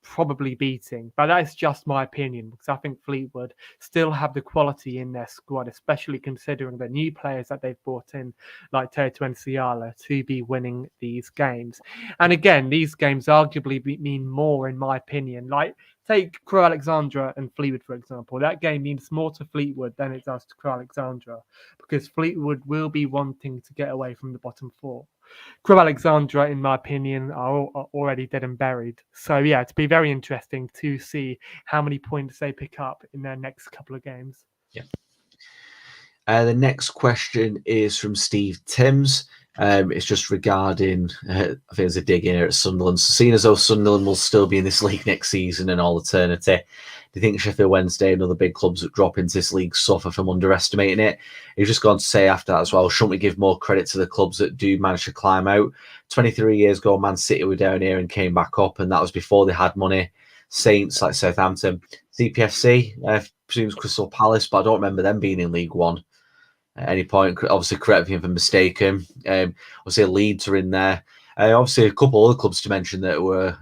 probably beating. But that's just my opinion, because I think Fleetwood still have the quality in their squad, especially considering the new players that they've brought in, like Teto and Ciala, to be winning these games. And again, these games arguably mean more, in my opinion. Like, take Crewe Alexandra and Fleetwood, for example. That game means more to Fleetwood than it does to Crewe Alexandra, because Fleetwood will be wanting to get away from the bottom four. Crewe Alexandra, in my opinion, are already dead and buried. So yeah, it'd be very interesting to see how many points they pick up in their next couple of games. Yeah. The next question is from Steve Timms. It's just regarding, I think there's a dig in here at Sunderland. So seeing as though Sunderland will still be in this league next season and all eternity, do you think Sheffield Wednesday and other big clubs that drop into this league suffer from underestimating it? He's just gone to say after that as well, shouldn't we give more credit to the clubs that do manage to climb out? 23 years ago, Man City were down here and came back up, and that was before they had money. Saints like Southampton, CPFC, presumes Crystal Palace, but I don't remember them being in League One at any point. Obviously, correct me if I'm mistaken. Obviously, Leeds are in there. Obviously, a couple other clubs to mention that were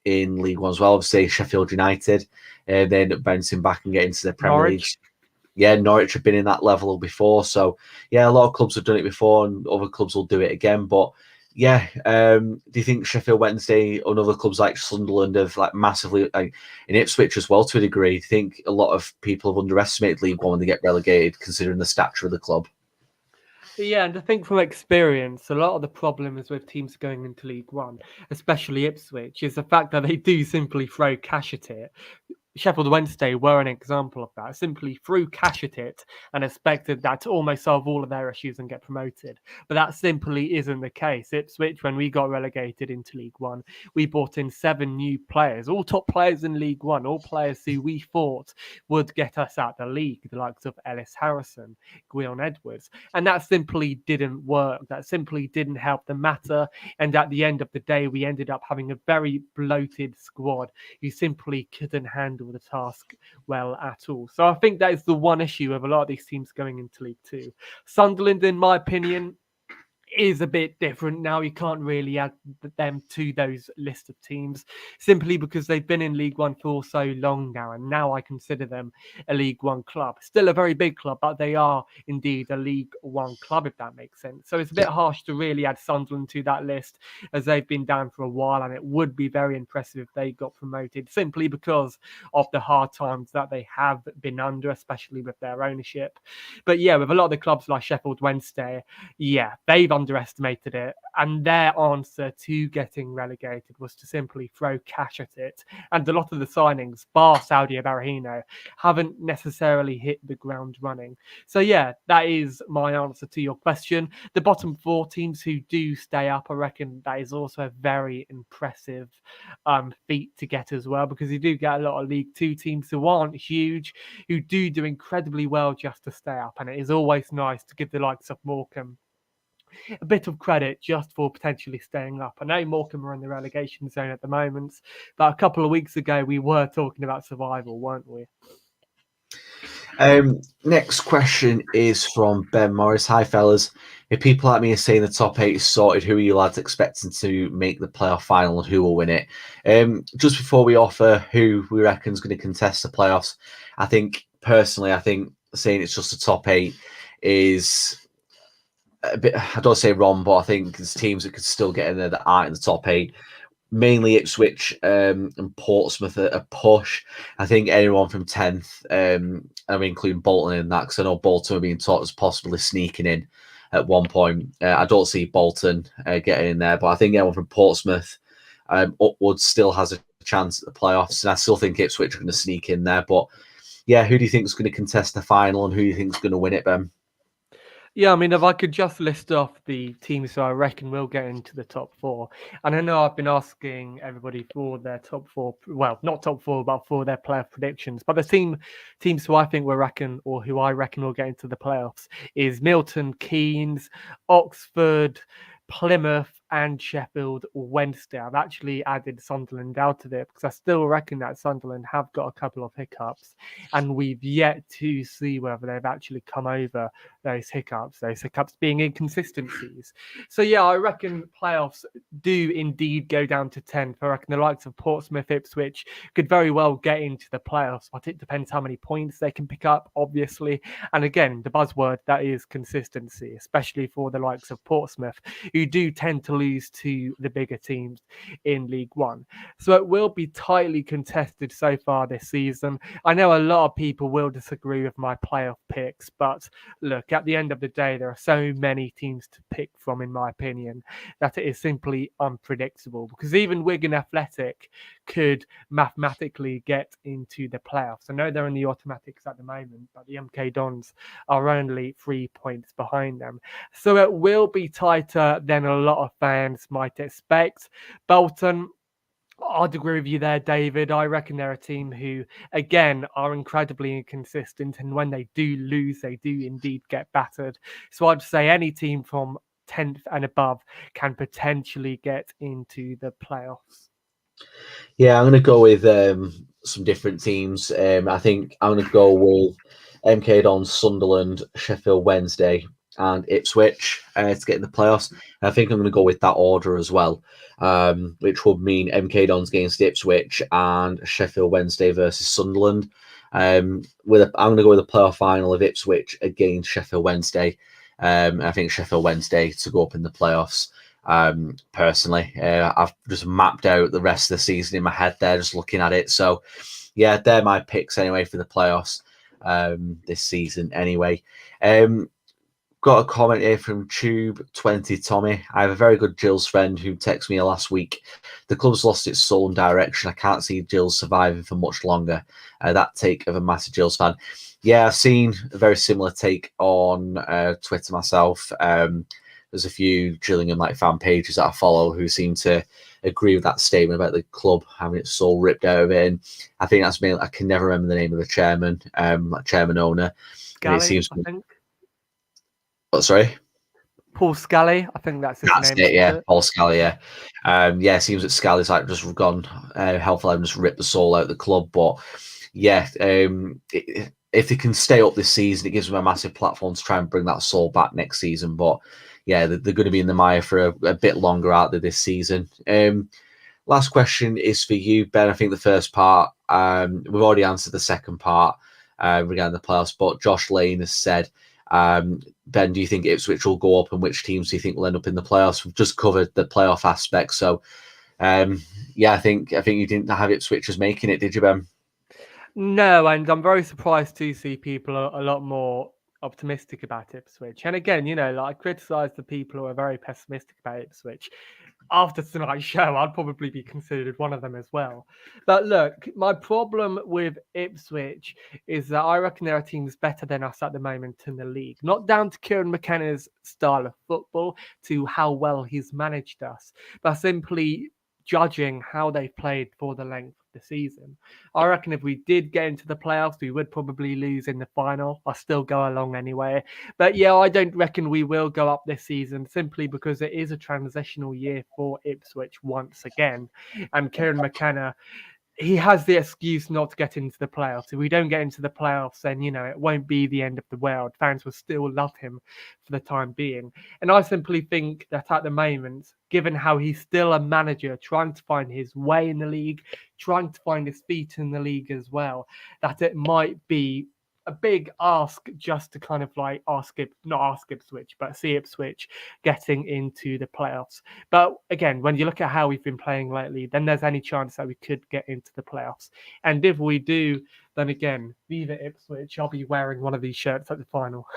in League One as well. Obviously, Sheffield United. They end up bouncing back and getting into the Premier League. Yeah, Norwich have been in that level before. So, yeah, a lot of clubs have done it before, and other clubs will do it again. But, yeah, do you think Sheffield Wednesday and other clubs like Sunderland have like massively, like in Ipswich as well to a degree, do you think a lot of people have underestimated League One when they get relegated, considering the stature of the club? Yeah, and I think from experience, a lot of the problems with teams going into League One, especially Ipswich, is the fact that they do simply throw cash at it. Sheffield Wednesday were an example of that. Simply threw cash at it and expected that to almost solve all of their issues and get promoted. But that simply isn't the case. Ipswich, when we got relegated into League One, we brought in 7 new players, all top players in League One, all players who we thought would get us out the league, the likes of Ellis Harrison, Gwion Edwards. And that simply didn't work. That simply didn't help the matter. And at the end of the day, we ended up having a very bloated squad who simply couldn't handle the task well at all. So I think that is the one issue of a lot of these teams going into League Two. Sunderland, in my opinion, is a bit different now. You can't really add them to those list of teams simply because they've been in League One for so long now, and now I consider them a League One club. Still a very big club, but they are indeed a League One club, if that makes sense. So it's a bit harsh to really add Sunderland to that list, as they've been down for a while, and it would be very impressive if they got promoted simply because of the hard times that they have been under, especially with their ownership. But yeah, with a lot of the clubs like Sheffield Wednesday, yeah, they've underestimated it. And their answer to getting relegated was to simply throw cash at it. And a lot of the signings, bar Saudi Barahino, haven't necessarily hit the ground running. So yeah, that is my answer to your question. The bottom 4 teams who do stay up, I reckon that is also a very impressive feat to get as well, because you do get a lot of League 2 teams who aren't huge, who do incredibly well just to stay up. And it is always nice to give the likes of Morecambe a bit of credit just for potentially staying up. I know Morecambe are in the relegation zone at the moment, but a couple of weeks ago we were talking about survival, weren't we? Next question is from Ben Morris. Hi, fellas. If people like me are saying the top 8 is sorted, who are you lads expecting to make the playoff final and who will win it? Just before we offer who we reckon is going to contest the playoffs, I think saying it's just the top 8 is a bit, I don't say wrong, but I think there's teams that could still get in there that aren't in the top 8. Mainly Ipswich and Portsmouth a push. I think anyone from 10th, including Bolton in that, because I know Bolton were being talked as possibly sneaking in at one point. I don't see Bolton getting in there, but I think anyone from Portsmouth upwards still has a chance at the playoffs, and I still think Ipswich are going to sneak in there. But yeah, who do you think is going to contest the final, and who do you think is going to win it, Ben? Yeah, I mean, if I could just list off the teams who I reckon will get into the top 4. And I know I've been asking everybody for their top 4, well, not top 4, but for their playoff predictions. But the teams who I think will reckon, or who I reckon will get into the playoffs, is Milton Keynes, Oxford, Plymouth, and Sheffield Wednesday. I've actually added Sunderland out of it because I still reckon that Sunderland have got a couple of hiccups, and we've yet to see whether they've actually come over those hiccups being inconsistencies. So yeah, I reckon playoffs do indeed go down to 10. I reckon the likes of Portsmouth, Ipswich could very well get into the playoffs, but it depends how many points they can pick up, obviously. And again, the buzzword that is consistency, especially for the likes of Portsmouth, who do tend to lose to the bigger teams in League One. So it will be tightly contested so far this season. I know a lot of people will disagree with my playoff picks, but look, at the end of the day, there are so many teams to pick from, in my opinion, that it is simply unpredictable, because even Wigan Athletic could mathematically get into the playoffs. I know they're in the automatics at the moment, but the MK Dons are only 3 points behind them. So it will be tighter than a lot of fans might expect. Bolton, I'd agree with you there, David. I reckon they're a team who, again, are incredibly inconsistent. And when they do lose, they do indeed get battered. So I'd say any team from 10th and above can potentially get into the playoffs. Yeah, I'm going to go with some different teams. I think I'm going to go with MK Dons, Sunderland, Sheffield Wednesday, and Ipswich to get in the playoffs. I think I'm going to go with that order as well, which would mean MK Dons against Ipswich and Sheffield Wednesday versus Sunderland. I'm going to go with the playoff final of Ipswich against Sheffield Wednesday. I think Sheffield Wednesday to go up in the playoffs. Personally, I've just mapped out the rest of the season in my head there, just looking at it. So, yeah, they're my picks anyway for the playoffs this season. Anyway, got a comment here from Tube20 Tommy. I have a very good Gills friend who texted me last week. The club's lost its soul and direction. I can't see Gills surviving for much longer. That take of a massive Gills fan. Yeah, I've seen a very similar take on Twitter myself. There's a few Gillingham fan pages that I follow who seem to agree with that statement about the club having its soul ripped out of it. And I think that's mainly, I can never remember the name of the chairman, chairman owner. Scally, I think. What, sorry? Paul Scally, I think that's his name. It, yeah, Paul Scally, yeah. It seems that Scally's just gone helpful and just ripped the soul out of the club. But yeah, if they can stay up this season, it gives them a massive platform to try and bring that soul back next season. But yeah, they're going to be in the mire for a bit longer out there this season. Last question is for you, Ben. I think the first part, we've already answered the second part regarding the playoffs, but Josh Lane has said, Ben, do you think Ipswich will go up, and which teams do you think will end up in the playoffs? We've just covered the playoff aspect. So, I think you didn't have Ipswich as making it, did you, Ben? No, and I'm very surprised to see people a lot more optimistic about Ipswich. And again, like I criticise the people who are very pessimistic about Ipswich. After tonight's show, I'd probably be considered one of them as well. But look, my problem with Ipswich is that I reckon there are teams better than us at the moment in the league. Not down to Kieran McKenna's style of football, to how well he's managed us, but simply judging how they've played for the length of the season. I reckon if we did get into the playoffs, we would probably lose in the final. I'll still go along anyway. But yeah, I don't reckon we will go up this season simply because it is a transitional year for Ipswich once again. And Kieran McKenna, he has the excuse not to get into the playoffs. If we don't get into the playoffs, then, it won't be the end of the world. Fans will still love him for the time being. And I simply think that at the moment, given how he's still a manager, trying to find his way in the league, trying to find his feet in the league as well, that it might be a big ask just to kind of like not ask Ipswich, but see Ipswich getting into the playoffs. But again, when you look at how we've been playing lately, then there's any chance that we could get into the playoffs. And if we do, then again, Viva Ipswich, I'll be wearing one of these shirts at the final.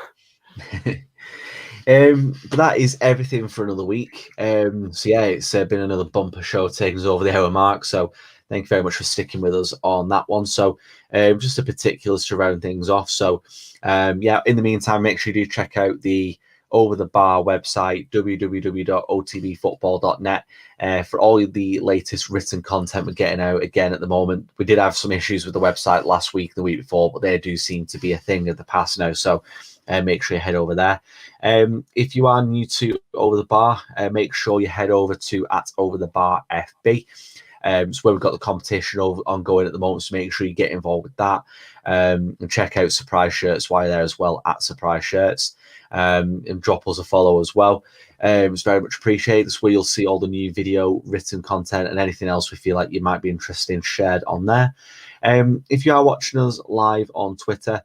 But that is everything for another week. So yeah, it's been another bumper show taking us over the hour mark. So thank you very much for sticking with us on that one. So just the particulars to round things off. So yeah, in the meantime, make sure you do check out the Over the Bar website, www.otbfootball.net, for all the latest written content we're getting out. Again, at the moment, we did have some issues with the website last week, the week before, but they do seem to be a thing of the past now. So make sure you head over there. If you are new to Over the Bar, make sure you head over to @OverTheBarFB. It's where we've got the competition ongoing at the moment, so make sure you get involved with that. And check out Surprise Shirts while you're there as well, @Surprise Shirts. And drop us a follow as well. It's very much appreciated. That's where you'll see all the new video, written content, and anything else we feel like you might be interested in shared on there. If you are watching us live on Twitter,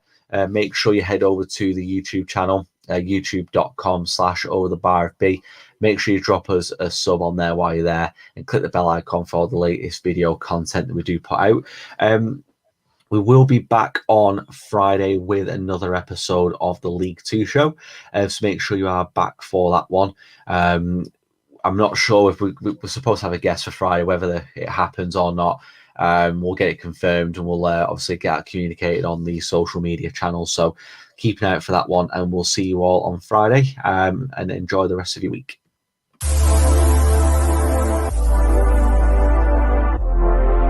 make sure you head over to the YouTube channel, youtube.com/OverTheBarFB. Make sure you drop us a sub on there while you're there and click the bell icon for all the latest video content that we do put out. We will be back on Friday with another episode of the League Two show. So make sure you are back for that one. I'm not sure if we're supposed to have a guest for Friday, whether it happens or not. We'll get it confirmed, and we'll obviously get it communicated on the social media channels. So keep an eye out for that one, and we'll see you all on Friday. And enjoy the rest of your week.